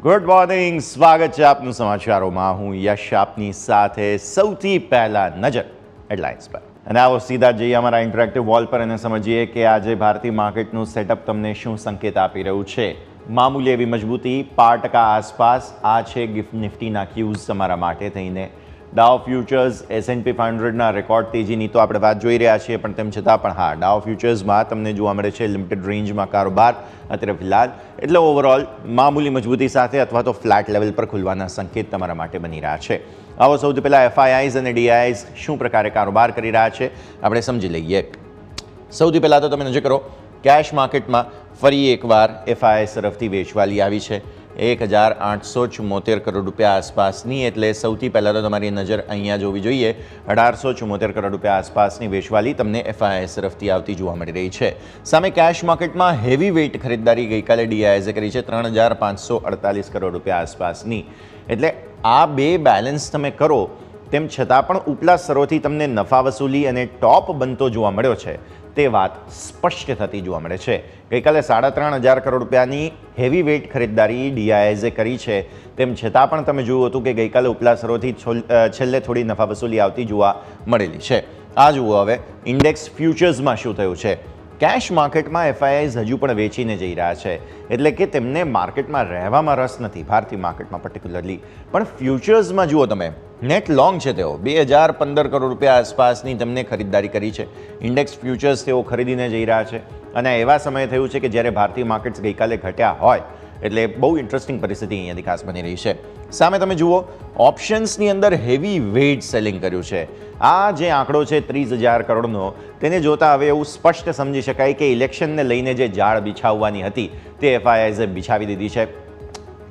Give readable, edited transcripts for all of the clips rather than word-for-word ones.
Good morning, સ્વાગત છે આપનું સમાચારોમાં. હું યશ આપની સાથે. સૌથી પહેલા નજર હેડલાઇન્સ પર અને આવો સીધા જઈએ અમારા ઇન્ટરેક્ટિવ વોલ પર અને સમજીએ કે આજે ભારતીય માર્કેટનું સેટઅપ તમને શું સંકેત આપી રહ્યું છે. મામૂલી એવી મજબૂતી 5% આસપાસ. આ છે ગિફ્ટ નિફ્ટીના ક્યુઝ તમારા માટે થઈને. ડાઉ ફ્યુચર્સ S&P 500ના રેકોર્ડ તેજીની તો આપણે વાત જોઈ રહ્યા છીએ, પણ તેમ છતાં પણ હા, ડાઉ ફ્યુચર્સમાં તમને જોવા મળે છે લિમિટેડ રેન્જમાં કારોબાર અત્યારે ફિલહાલ. એટલે ઓવરઓલ મામૂલી મજબૂતી સાથે અથવા તો ફ્લેટ લેવલ પર ખુલવાના સંકેત તમારા માટે બની રહ્યા છે. આવો સૌથી પહેલાં FIIs અને DIIs શું પ્રકારે કારોબાર કરી રહ્યા છે આપણે સમજી લઈએ. સૌથી પહેલાં તો તમે નજર કરો, કેશ માર્કેટમાં ફરી એકવાર FIIs તરફથી વેચવાલી આવી છે 1874 કરોડ રૂપિયા આસપાસની. એટલે સૌથી પહેલાં તો તમારી નજર અહીંયા જોવી જોઈએ. 1874 કરોડ રૂપિયા આસપાસની વેચવાલી તમને FIIs તરફથી આવતી જોવા મળી રહી છે. સામે કેશ માર્કેટમાં હેવી વેઇટ ખરીદદારી ગઈકાલે DIIs કરી છે 3548 કરોડ રૂપિયા આસપાસની. એટલે આ બે બેલેન્સ તમે કરો તેમ છતાં પણ ઉપલા સ્તરોથી તમને નફા વસૂલી અને ટોપ બનતો જોવા મળ્યો છે તે વાત સ્પષ્ટ થતી જોવા મળે છે. ગઈકાલે 3500 કરોડ રૂપિયાની હેવી વેઇટ ખરીદદારી DIIસે કરી છે, તેમ છતાં પણ તમે જોયું હતું કે ગઈકાલે ઉપલા સ્તરોથી છેલ્લે થોડી નફા વસૂલી આવતી જોવા મળેલી છે. આ જુઓ હવે ઇન્ડેક્સ ફ્યુચર્સમાં શું થયું છે. કેશ માર્કેટમાં FIIs હજુ પણ વેચીને જઈ રહ્યા છે, એટલે કે તેમને માર્કેટમાં રહેવામાં રસ નથી, ભારતીય માર્કેટમાં પર્ટિક્યુલરલી. પણ ફ્યુચર્સમાં જુઓ તમે, નેટ લોંગ છે તેઓ 2015 કરોડ રૂપિયા આસપાસની તેમને ખરીદદારી કરી છે. ઇન્ડેક્સ ફ્યુચર્સ તેઓ ખરીદીને જઈ રહ્યા છે અને એવા સમયે થયું છે કે જ્યારે ભારતીય માર્કેટ્સ ગઈકાલે ઘટ્યા હોય, એટલે બહુ ઇન્ટરેસ્ટિંગ પરિસ્થિતિ અહીંયાથી ખાસ બની રહી છે. સામે તમે જુઓ, ઓપ્શન્સની અંદર હેવી વેઇટ સેલિંગ કર્યું છે. આ જે આંકડો છે 30,000 કરોડનો, તેને જોતા હવે એવું સ્પષ્ટ સમજી શકાય કે ઇલેક્શનને લઈને જે જાળ બિછાવવાની હતી તે FIIસે બિછાવી દીધી છે.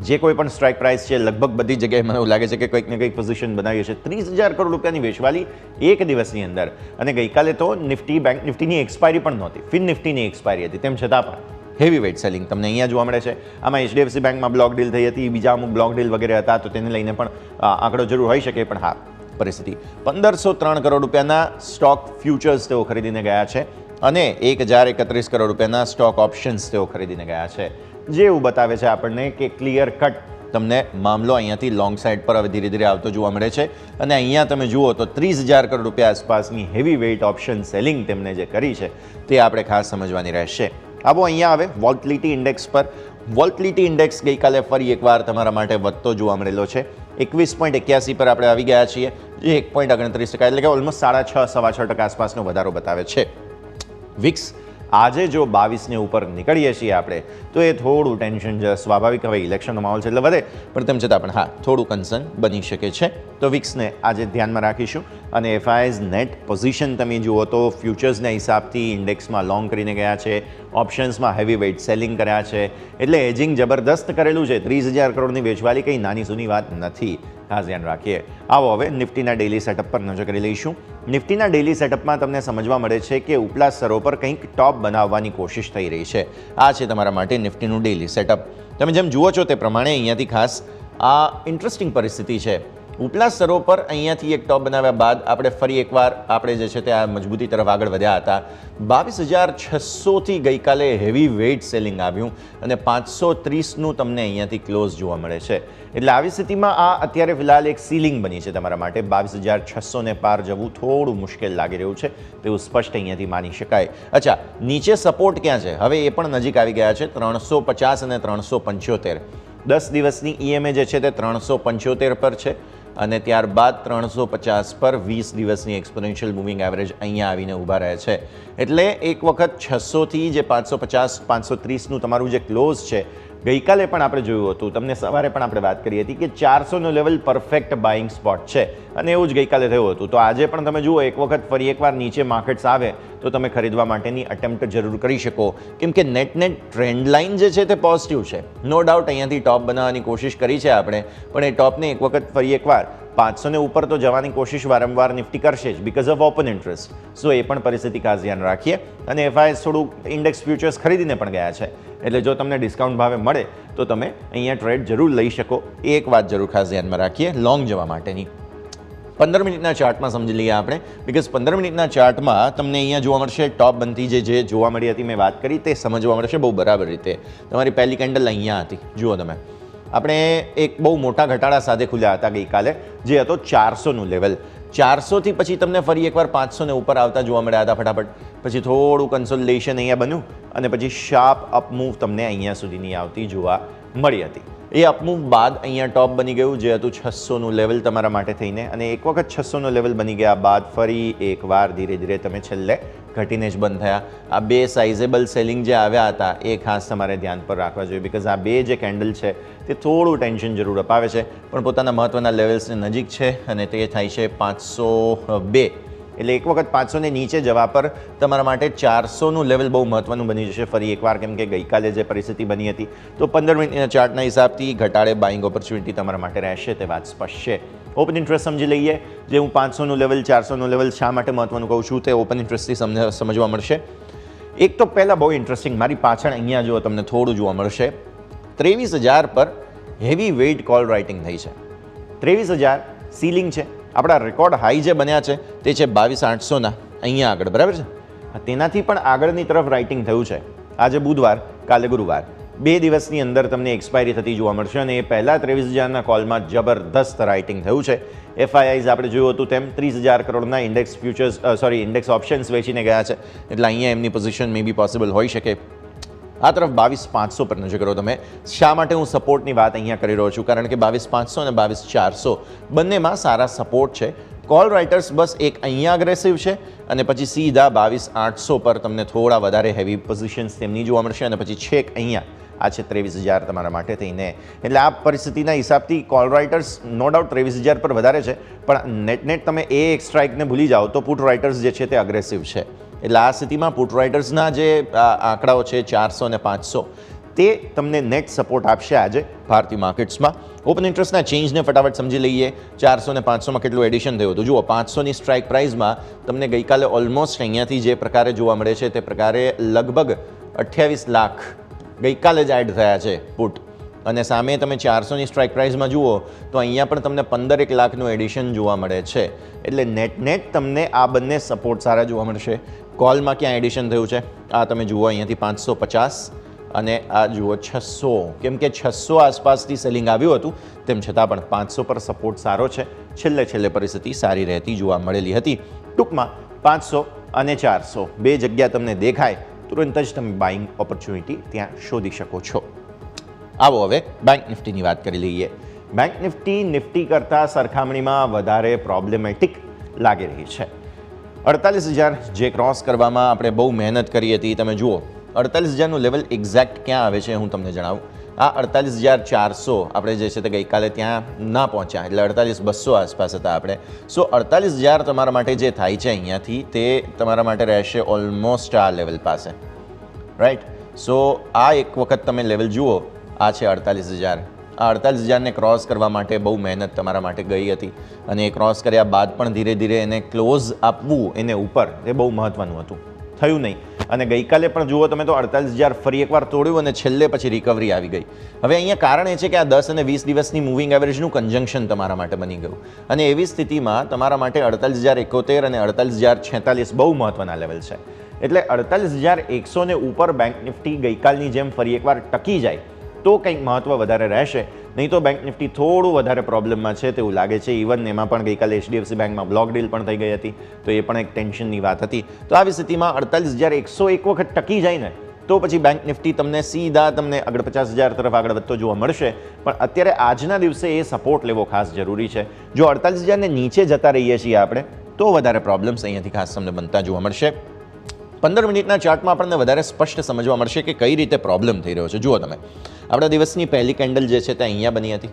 જે કોઈ પણ સ્ટ્રાઇક પ્રાઇસ છે લગભગ બધી જગ્યાએ મને એવું લાગે છે કે કંઈક ને કંઈક પોઝિશન બનાવી છે. 30,000 કરોડ રૂપિયાની વેચવાલી એક દિવસની અંદર. અને ગઈકાલે તો નિફ્ટી, બેંક નિફ્ટીની એક્સપાયરી પણ નહોતી, ફિન નિફ્ટીની એક્સપાયરી હતી, તેમ છતાં પણ હેવી વેઇટ સેલિંગ તમને અહીંયા જોવા મળે છે. આમાં HDFC બેંકમાં બ્લોક ડીલ થઈ હતી, બીજા અમુક બ્લોક ડીલ વગેરે હતા, તો તેને લઈને પણ આંકડો જરૂર હોઈ શકે. પણ હા, પરિસ્થિતિ 1503 કરોડ રૂપિયાના સ્ટોક ફ્યુચર્સ તેઓ ખરીદીને ગયા છે અને 1031 કરોડ રૂપિયાના સ્ટોક ઓપ્શન્સ તેઓ ખરીદીને ગયા છે. જે એવું બતાવે છે આપણને કે ક્લિયર કટ તમને મામલો અહીંયાથી લોંગ સાઇડ પર હવે ધીરે ધીરે આવતો જોવા મળે છે. અને અહીંયા તમે જુઓ તો 30,000 કરોડ રૂપિયા આસપાસની હેવી વેઇટ ઓપ્શન સેલિંગ તેમને જે કરી છે તે આપણે ખાસ સમજવાની રહેશે. આવો અહીંયા હવે વોલ્ટિલિટી ઇન્ડેક્સ પર. વોલ્ટિલિટી ઇન્ડેક્સ ગઈકાલે ફરી એકવાર તમારા માટે વધતો જોવા મળેલો છે. 21.81 પર આપણે આવી ગયા છીએ, જે 1.29%, એટલે કે ઓલમોસ્ટ 6.5% આસપાસનો વધારો બતાવે છે. વિક્સ આજે જો 22ને ઉપર નીકળીએ છીએ આપણે, તો એ થોડું ટેન્શન છે. સ્વાભાવિક, હવે ઇલેક્શનનો માહોલ છે એટલે વધે, પણ તેમ છતાં પણ હા, થોડું કન્સર્ન બની શકે છે. તો વિક્સને આજે ધ્યાનમાં રાખીશું. અને FIIs નેટ પોઝિશન તમે જુઓ તો ફ્યુચર્સના હિસાબથી ઇન્ડેક્સમાં લોંગ કરીને ગયા છે, ઓપ્શન્સમાં હેવી વેઇટ સેલિંગ કર્યા છે, એટલે એજિંગ જબરદસ્ત કરેલું છે. 30,000 કરોડની વેચવાલી કંઈ નાની સૂની વાત નથી, ખાસ ધ્યાન રાખીએ. આવો હવે નિફ્ટીના ડેઇલી સેટઅપ પર નજર કરી લઈશું. નિફ્ટીના ડેઇલી સેટઅપમાં તમને સમજવા મળે છે કે ઉપલા સ્તરો પર કંઈક ટોપ બનાવવાની કોશિશ થઈ રહી છે. આ છે તમારા માટે નિફ્ટીનું ડેઇલી સેટઅપ. તમે જેમ જુઓ છો તે પ્રમાણે અહીંયાથી ખાસ આ ઇન્ટરેસ્ટિંગ પરિસ્થિતિ છે. ઉપલા સ્તરો પર અહીંયાથી એક ટોપ બનાવ્યા બાદ આપણે ફરી એકવાર આપણે જે છે તે આ મજબૂતી તરફ આગળ વધ્યા હતા. 22,600થી ગઈકાલે હેવી વેઇટ સેલિંગ આવ્યું અને 530નું તમને અહીંયાથી ક્લોઝ જોવા મળે છે. એટલે આવી સ્થિતિમાં આ અત્યારે ફિલહાલ એક સીલિંગ બની છે તમારા માટે. 22,600ને પાર જવું થોડું મુશ્કેલ લાગી રહ્યું છે, તેવું સ્પષ્ટ અહીંયાથી માની શકાય. અચ્છા, નીચે સપોર્ટ ક્યાં છે હવે એ પણ નજીક આવી ગયા છે. 350 અને 375. 10 દિવસની EMA જે છે તે 375 પર છે અને ત્યારબાદ 350 પર 20 દિવસની એક્સપોનેન્શિયલ મૂવિંગ એવરેજ અહીંયા આવીને ઊભા રહે છે. એટલે એક વખત 600થી જે 550 530નું તમારું જે ક્લોઝ છે, ગઈકાલે પણ આપણે જોયું હતું, તમને સવારે પણ આપણે વાત કરી હતી કે 400નો લેવલ પરફેક્ટ બાઇંગ સ્પોટ છે અને એવું જ ગઈકાલે થયું હતું. તો આજે પણ તમે જુઓ, એક વખત ફરી એકવાર નીચે માર્કેટ્સ આવે તો તમે ખરીદવા માટેની અટેમ્પ્ટ જરૂર કરી શકો, કેમ કે નેટ ટ્રેન્ડ લાઇન જે છે તે પોઝિટિવ છે. નો ડાઉટ અહીંયાથી ટોપ બનાવવાની કોશિશ કરી છે આપણે, પણ એ ટોપને એક વખત ફરી એકવાર 500ને ઉપર તો જવાની કોશિશ વારંવાર નિફ્ટી કરશે જ, બીકોઝ ઓફ ઓપન ઇન્ટરેસ્ટ. સો એ પણ પરિસ્થિતિ ખાસ ધ્યાન રાખીએ. અને FIIs થોડું ઇન્ડેક્સ ફ્યુચર્સ ખરીદીને પણ ગયા છે, એટલે જો તમને ડિસ્કાઉન્ટ ભાવે મળે તો તમે અહીંયા ટ્રેડ જરૂર લઈ શકો. એ એક વાત જરૂર ખાસ ધ્યાનમાં રાખીએ લોંગ જવા માટેની. 15 મિનિટના ચાર્ટમાં સમજી લઈએ આપણે, બીકોઝ 15 મિનિટના ચાર્ટમાં તમને અહીંયા જોવા મળશે ટોપ બનતી જે જોવા મળી હતી, મેં વાત કરી તે સમજવા મળશે બહુ બરાબર રીતે. તમારી પહેલી કેન્ડલ અહીંયા હતી, જુઓ તમે આપણે એક બહુ મોટા ઘટાડા સાથે ખુલ્યા હતા ગઈકાલે, જે હતો 400નું લેવલ. 400થી પછી તમને ફરી એકવાર 500 ને ઉપર આવતા જોવા મળ્યા હતા ફટાફટ. પછી થોડું કન્સોલિડેશન અહીંયા બન્યું અને પછી શાર્પ અપમૂવ તમને અહીંયા સુધીની આવતી જોવા મળી હતી. એ અપમૂવ બાદ અહીંયા ટોપ બની ગયું, જે હતું 600નું લેવલ તમારા માટે થઈને. અને એક વખત 600નું લેવલ બની ગયા બાદ ફરી એકવાર ધીરે ધીરે તમે છેલ્લે ઘટીને જ બંધ થયા. આ બે સાઇઝેબલ સેલિંગ જે આવ્યા હતા એ ખાસ તમારે ધ્યાન પર રાખવા જોઈએ, બિકોઝ આ બે જે કેન્ડલ છે તે થોડું ટેન્શન જરૂર અપાવે છે, પણ પોતાના મહત્ત્વના લેવલ્સની નજીક છે અને તે થાય છે 502. એટલે એક વખત 500 ને નીચે જવા પર તમારા માટે 400નું લેવલ બહુ મહત્ત્વનું બની જશે ફરી એકવાર, કેમ કે ગઈકાલે જે પરિસ્થિતિ બની હતી તો 15 મિનિટના ચાર્ટના હિસાબથી ઘટાડે બાઇંગ ઓપોર્ચ્યુનિટી તમારા માટે રહેશે, તે વાત સ્પષ્ટ છે. ઓપન ઇન્ટરેસ્ટ સમજી લઈએ. જે હું 500નું લેવલ 400નું લેવલ શા માટે મહત્ત્વનું કહું છું તે ઓપન ઇન્ટરેસ્ટથી સમજવા મળશે. એક તો પહેલાં બહુ ઇન્ટરેસ્ટિંગ, મારી પાછળ અહીંયા જો તમને થોડું જોવા મળશે, 23,000 પર હેવી વેઇટ કોલ રાઇટિંગ થઈ છે. 23,000 સીલિંગ છે. આપણા રેકોર્ડ હાઈ જે બન્યા છે તે છે 22,800ના અહીંયા આગળ, બરાબર છે. તેનાથી પણ આગળની તરફ રાઇટિંગ થયું છે. આજે બુધવાર, કાલે ગુરુવાર, 2 દિવસની અંદર તમને એક્સપાયરી થતી જોવા મળશે અને એ પહેલાં 23,000ના કોલમાં જબરદસ્ત રાઇટિંગ થયું છે. FIIs આપણે જોયું હતું તેમ 30,000 કરોડના ઇન્ડેક્સ ફ્યુચર્સ ઇન્ડેક્સ ઓપ્શન્સ વેચીને ગયા છે, એટલે અહીંયા એમની પોઝિશન મે બી પોસિબલ હોઈ શકે. આ તરફ 22,500 પર નજર કરો તમે. શા માટે હું સપોર્ટની વાત અહીંયા કરી રહ્યો છું? કારણ કે 22,500 અને 22,400 બંનેમાં સારા સપોર્ટ છે. કોલ રાઇટર્સ બસ એક અહીંયા અગ્રેસિવ છે અને પછી સીધા 22,800 પર તમને થોડા વધારે હેવી પોઝિશન્સ તેમની જોવા મળશે અને પછી છેક અહીંયા આ છે 23,000 તમારા માટે થઈને. એટલે આ પરિસ્થિતિના હિસાબથી કોલ રાઇટર્સ નો ડાઉટ 23,000 પર વધારે છે, પણ નેટ તમે એ એક સ્ટ્રાઇકને ભૂલી જાઓ તો પુટ રાઇટર્સ જે છે તે અગ્રેસિવ છે. એટલે આ સ્થિતિમાં પુટ રાઇટર્સના જે આંકડાઓ છે 400 અને 500 તે તમને નેટ સપોર્ટ આપશે આજે ભારતીય માર્કેટ્સમાં. ઓપન ઇન્ટરેસ્ટના ચેન્જને ફટાફટ સમજી લઈએ. 400 અને 500માં કેટલું એડિશન થયું હતું? જુઓ, 500ની સ્ટ્રાઇક પ્રાઇસમાં તમને ગઈકાલે ઓલમોસ્ટ અહીંયાથી જે પ્રકારે જોવા મળે છે તે પ્રકારે લગભગ 28 લાખ ગઈકાલે જ એડ થયા છે પુટ, અને સામે તમે 400ની સ્ટ્રાઇક પ્રાઇસમાં જુઓ તો અહીંયા પણ તમને 15 લાખનું એડિશન જોવા મળે છે. એટલે નેટ તમને આ બંને સપોર્ટ સારા જોવા મળશે. કોલમાં ક્યાં એડિશન થયું છે આ તમે જુઓ, અહીંયાથી 550 અને આ જુઓ 600, કેમ કે 600 આસપાસથી સેલિંગ આવ્યું હતું, તેમ છતાં પણ 500 પર સપોર્ટ સારો છે. છેલ્લે પરિસ્થિતિ સારી રહેતી જોવા મળેલી હતી. ટૂંકમાં 500 અને 400 બે જગ્યા તમને દેખાય તુરંત જ તમે બાઇંગ ઓપોર્ચ્યુનિટી ત્યાં શોધી શકો છો. આવો હવે બેંક નિફ્ટીની વાત કરી લઈએ. બેંક નિફ્ટી કરતાં સરખામણીમાં વધારે પ્રોબ્લેમેટિક લાગી રહી છે. 48,000 જે ક્રોસ કરવામાં આપણે બહુ મહેનત કરી હતી. તમે જુઓ 48,000નું લેવલ એક્ઝેક્ટ ક્યાં આવે છે હું તમને જણાવું. આ 48,400 આપણે જે છે તે ગઈકાલે ત્યાં ના પહોંચ્યા, એટલે 48,200 આસપાસ હતા આપણે. સો 48,000 તમારા માટે જે થાય છે અહીંયાથી તે તમારા માટે રહેશે ઓલમોસ્ટ આ લેવલ પાસે, રાઈટ. સો આ એક વખત તમે લેવલ જુઓ, આ છે 48,000. આ 48,000ને ક્રોસ કરવા માટે બહુ મહેનત તમારા માટે ગઈ હતી અને એ ક્રોસ કર્યા બાદ પણ ધીરે ધીરે એને ક્લોઝ આપવું એને ઉપર એ બહુ મહત્ત્વનું હતું. થયું નહીં અને ગઈકાલે પણ જુઓ તમે તો 48,000 ફરી એકવાર તોડ્યું અને છેલ્લે પછી રિકવરી આવી ગઈ. હવે અહીંયા કારણ એ છે કે આ 10 અને 20 દિવસની મૂવિંગ એવરેજનું કન્જંક્શન તમારા માટે બની ગયું અને એવી સ્થિતિમાં તમારા માટે 48,071 અને 48,046 બહુ મહત્ત્વના લેવલ છે. એટલે 48,100 ને ઉપર બેંક નિફ્ટી ગઈકાલની જેમ ફરી એકવાર ટકી જાય તો કંઈક મહત્ત્વ વધારે રહેશે, નહીં તો બેંક નિફ્ટી થોડું વધારે પ્રોબ્લેમમાં છે તેવું લાગે છે. ઇવન એમાં પણ ગઈકાલે HDFC બેંકમાં બ્લોક ડીલ પણ થઈ ગઈ હતી, તો એ પણ એક ટેન્શનની વાત હતી. તો આવી સ્થિતિમાં 48,100 એક વખત ટકી જાય ને તો પછી બેંક નિફ્ટી તમને સીધા આગળ 50,000 તરફ આગળ વધતો જોવા મળશે. પણ અત્યારે આજના દિવસે એ સપોર્ટ લેવો ખાસ જરૂરી છે. જો 48,000ને નીચે જતા રહીએ છીએ આપણે તો વધારે પ્રોબ્લેમ્સ અહીંયાથી ખાસ તમને બનતા જોવા મળશે. 15 મિનિટના ચાર્ટમાં આપણને વધારે સ્પષ્ટ સમજવા મળશે કે કઈ રીતે પ્રોબ્લેમ થઈ રહ્યો છે. જુઓ તમે, આપણા દિવસની પહેલી કેન્ડલ જે છે તે અહીંયા બની હતી,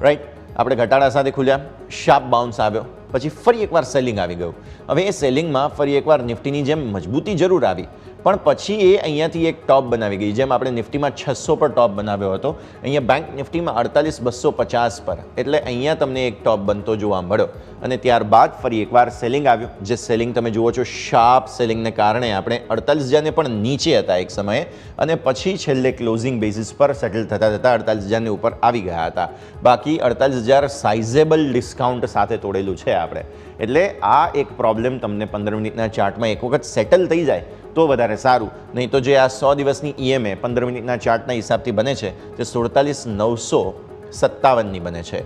રાઈટ. આપણે ઘટાડા સાથે ખુલ્યા, શાર્પ બાઉન્સ આવ્યો, પછી ફરી એકવાર સેલિંગ આવી ગયું. હવે એ સેલિંગમાં ફરી એકવાર નિફ્ટીની જેમ મજબૂતી જરૂર આવી, પણ પછી એ અહીંયાથી એક ટોપ બનાવી ગઈ. જેમ આપણે નિફ્ટીમાં 600 પર ટોપ બનાવ્યો હતો, અહીંયા બેંક નિફ્ટીમાં 48,250 પર, એટલે અહીંયા તમને એક ટોપ બનતો જોવા મળ્યો અને ત્યારબાદ ફરી એકવાર સેલિંગ આવ્યું. જે સેલિંગ તમે જુઓ છો, શાર્પ સેલિંગને કારણે આપણે 48,000ને પણ નીચે હતા એક સમયે અને પછી છેલ્લે ક્લોઝિંગ બેઝિસ પર સેટલ થતાં 48,000ની ઉપર આવી ગયા હતા. બાકી 48,000 સાઇઝેબલ ડિસ્કાઉન્ટ સાથે તોડેલું છે આપણે. એટલે આ એક પ્રોબ્લેમ તમને 15 મિનિટના ચાર્ટમાં એક વખત સેટલ થઈ જાય તો વધારે ત્યારે સારું. નહીં તો જે આ 100 દિવસની EMA 15 મિનિટના ચાર્ટના હિસાબથી બને છે તે 47,957ની બને છે.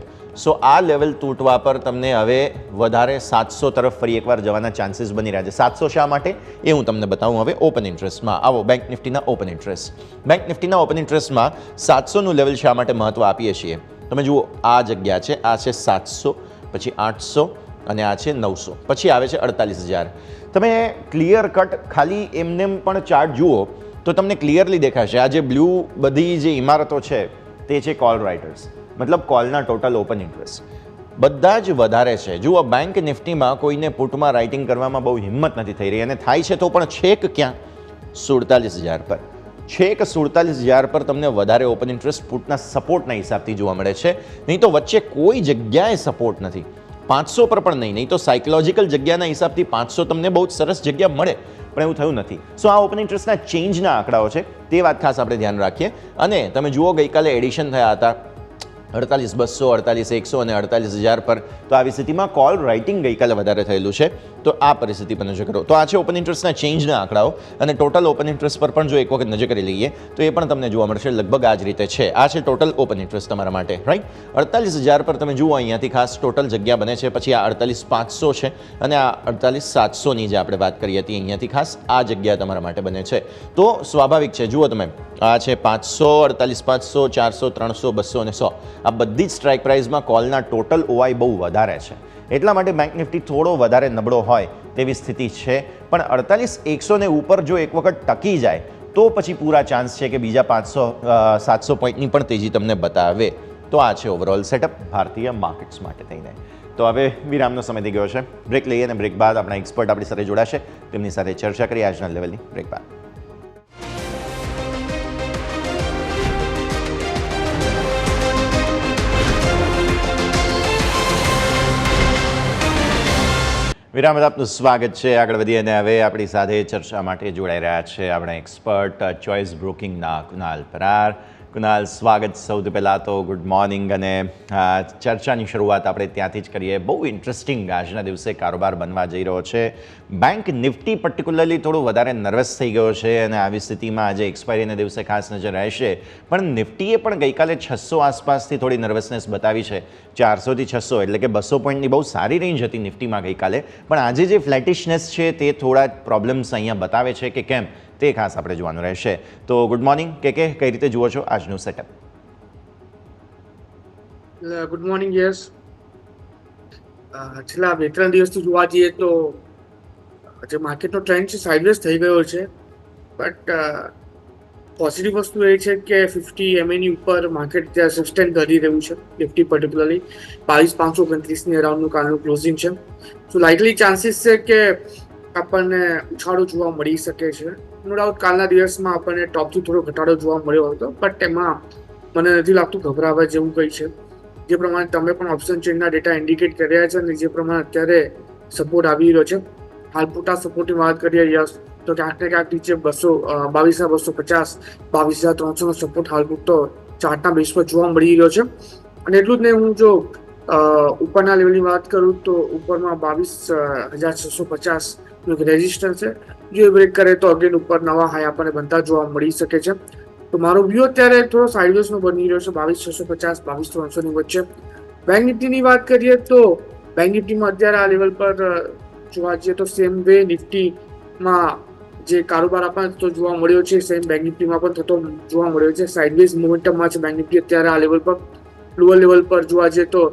સો આ લેવલ તૂટવા પર તમને હવે વધારે 700 તરફ ફરી એકવાર જવાના ચાન્સીસ બની રહ્યા છે. 700 શા માટે એ હું તમને બતાવું હવે ઓપન ઇન્ટરેસ્ટમાં. આવો બેંક નિફ્ટીના ઓપન ઇન્ટરેસ્ટ. બેંક નિફ્ટીના ઓપન ઇન્ટરેસ્ટમાં 700નું લેવલ શા માટે મહત્વ આપીએ છીએ? તમે જુઓ, આ જગ્યા છે, આ છે 700, પછી 800 અને આ છે 900, પછી આવે છે 48,000. તમે ક્લિયર કટ ખાલી એમને પણ ચાર્ટ જુઓ તો તમને ક્લિયરલી દેખાશે. આ જે બ્લુ બધી જે ઇમારતો છે તે છે કોલ રાઇટર્સ, મતલબ કોલના ટોટલ ઓપન ઇન્ટરેસ્ટ બધા જ વધારે છે. જુઓ, બેંક નિફ્ટીમાં કોઈને પુટમાં રાઇટિંગ કરવામાં બહુ હિંમત નથી થઈ રહી, અને થાય છે તો પણ છેક ક્યાં 47,000 પર. છેક 47,000 પર તમને વધારે ઓપન ઇન્ટરેસ્ટ પુટના સપોર્ટના હિસાબથી જોવા મળે છે. નહીં તો વચ્ચે કોઈ જગ્યાએ સપોર્ટ નથી. 500 પર પણ નહીં તો સાયકોલોજીકલ જગ્યાના હિસાબથી 500 તમને બહુ સરસ જગ્યા મળે, પણ એવું થયું નથી. સો આ ઓપન ઇન્ટરેસ્ટના ચેન્જના આંકડાઓ છે, તે વાત ખાસ આપણે ધ્યાન રાખીએ. અને તમે જુઓ, ગઈકાલે એડિશન થયા હતા 48,200, 48,100 અને 48,000 પર. તો આવી સ્થિતિમાં કોલ રાઇટિંગ ગઈકાલે વધારે થયેલું છે. તો આ પરિસ્થિતિ પર નજર કરો. તો આ છે ઓપન ઇન્ટરેસ્ટના ચેન્જના આંકડાઓ. અને ટોટલ ઓપન ઇન્ટરેસ્ટ પર પણ જો એક વખત નજર કરી લઈએ તો એ પણ તમને જોવા મળશે લગભગ આ જ રીતે છે. આ છે ટોટલ ઓપન ઇન્ટરેસ્ટ તમારા માટે, રાઈટ. 48,000 પર તમે જુઓ, અહીંયાથી ખાસ ટોટલ જગ્યા બને છે. પછી આ 48,500 છે અને આ 48,700ની જે આપણે વાત કરી હતી, અહીંયાથી ખાસ આ જગ્યા તમારા માટે બને છે. તો સ્વાભાવિક છે, જુઓ તમે, આ છે 500, 48,500, 400, 300, 200 અને 100. આ બધી જ સ્ટ્રાઇક પ્રાઇસમાં કોલના ટોટલ OI બહુ વધારે છે. એટલા માટે બેંક નિફ્ટી થોડો વધારે નબળો હોય તેવી સ્થિતિ છે. પણ 48,100 ઉપર જો એક વખત ટકી જાય તો પછી પૂરા ચાન્સ છે કે બીજા 500-700 પોઈન્ટની પણ તેજી તમને બતાવે. તો આ છે ઓવરઓલ સેટઅપ ભારતીય માર્કેટ્સ માટે થઈને. તો હવે વિરામનો સમય થઈ ગયો છે. બ્રેક લઈએ અને બ્રેક બાદ આપણા એક્સપર્ટ આપણી સાથે જોડાશે. તેમની સાથે ચર્ચા કરીએ આજના લેવલની. બ્રેક બાદ વિરામ બાદ આપનું સ્વાગત છે. આગળ વધીએ અને હવે આપણી સાથે ચર્ચા માટે જોડાઈ રહ્યા છે આપણા એક્સપર્ટ ચોઇસ બ્રોકિંગના કુનાલ પરાર. કુનાલ, સ્વાગત. સૌથી પહેલાં તો ગુડ મોર્નિંગ. અને ચર્ચાની શરૂઆત આપણે ત્યાંથી જ કરીએ. બહુ ઇન્ટરેસ્ટિંગ આજના દિવસે કારોબાર બનવા જઈ રહ્યો છે. બેંક નિફ્ટી પર્ટિક્યુલરલી થોડું વધારે નર્વસ થઈ ગયો છે અને આવી સ્થિતિમાં આજે એક્સપાયરીના દિવસે ખાસ નજર રહેશે. પણ નિફ્ટીએ પણ ગઈકાલે 600 આસપાસથી થોડી નર્વસનેસ બતાવી છે. 400 થી 600 એટલે કે 200 પોઈન્ટની બહુ સારી રેન્જ હતી નિફ્ટીમાં ગઈકાલે. પણ આજે જે ફ્લેટિશનેસ છે તે થોડા પ્રોબ્લેમ્સ અહીંયા બતાવે છે કે કેમ, તે ખાસ આપણે જોવાનું રહેશે. તો ગુડ મોર્નિંગ કે કઈ રીતે જુઓ છો આજનું સેટઅપ? Good morning. યસ, છેલ્લા 2-3 દિવસથી જોવા જઈએ તો જે માર્કેટનો ટ્રેન્ડ છે સાઇડવેઝ થઈ ગયો છે. બટ પોઝિટિવ વસ્તુ એ છે કે 50 MA ઉપર માર્કેટ ત્યાં સસ્ટેન કરી રહ્યું છે. નિફ્ટી પર્ટિક્યુલરલી 22,529ની અરાઉન્ડનું કાલનું ક્લોઝિંગ છે. સો લાઇકલી ચાન્સીસ છે કે આપણને ઉછાળો જોવા મળી શકે છે. નો ડાઉટ કાલના દિવસમાં આપણને ટોપથી થોડો ઘટાડો જોવા મળ્યો હતો, બટ એમાં મને નથી લાગતું ગભરાવા જેવું કંઈ છે. જે પ્રમાણે તમે પણ ઓપ્શન ચેનના ડેટા ઇન્ડિકેટ કર્યા છે અને જે પ્રમાણે અત્યારે સપોર્ટ આવી રહ્યો છે, હાલ પૂરતા સપોર્ટની વાત કરીએ યસ તો ક્યાંક ને ક્યાંક નીચે 22,250, 22,300નો સપોર્ટ હાલ પૂરતો ચાર્ટના બેઝ પર જોવા મળી રહ્યો છે. અને એટલું જ નહીં, હું જો ઉપરના લેવલની વાત કરું તો ઉપરમાં 22,650 નું રેઝિસ્ટન્સ છે. જો એ બ્રેક કરે તો અગેન ઉપર નવા હાઈ આપણને બનતા જોવા મળી શકે છે. તો મારો વ્યૂ અત્યારે થોડો સાઇડવેઝનો બની રહ્યો છે 22,650, 22,300ની વચ્ચે. બેંક નિફ્ટીની વાત કરીએ તો બેંક નિફ્ટીમાં અત્યારે આ લેવલ પર જોવા જઈએ તો સેમ વે નિફ્ટીમાં જે કારોબાર આપણને થતો જોવા મળ્યો છે, સેમ બેંક નિફ્ટીમાં પણ થતો જોવા મળ્યો છે. સાઇડવેઝ મોમેન્ટમમાં છે બેંક નિફ્ટી અત્યારે આ લેવલ પર. લોઅર લેવલ પર જોવા જઈએ તો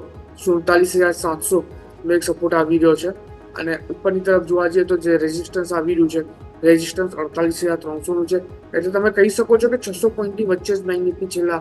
47,700 એક સપોર્ટ આવી રહ્યો છે. અને ઉપરની તરફ જોવા જઈએ તો જે રેઝિસ્ટન્સ આવી રહ્યું છે, રેઝિસ્ટન્સ 48,300નું છે. એટલે તમે કહી શકો છો કે 600 પોઈન્ટની વચ્ચે જ બેંક નિફ્ટી છેલ્લા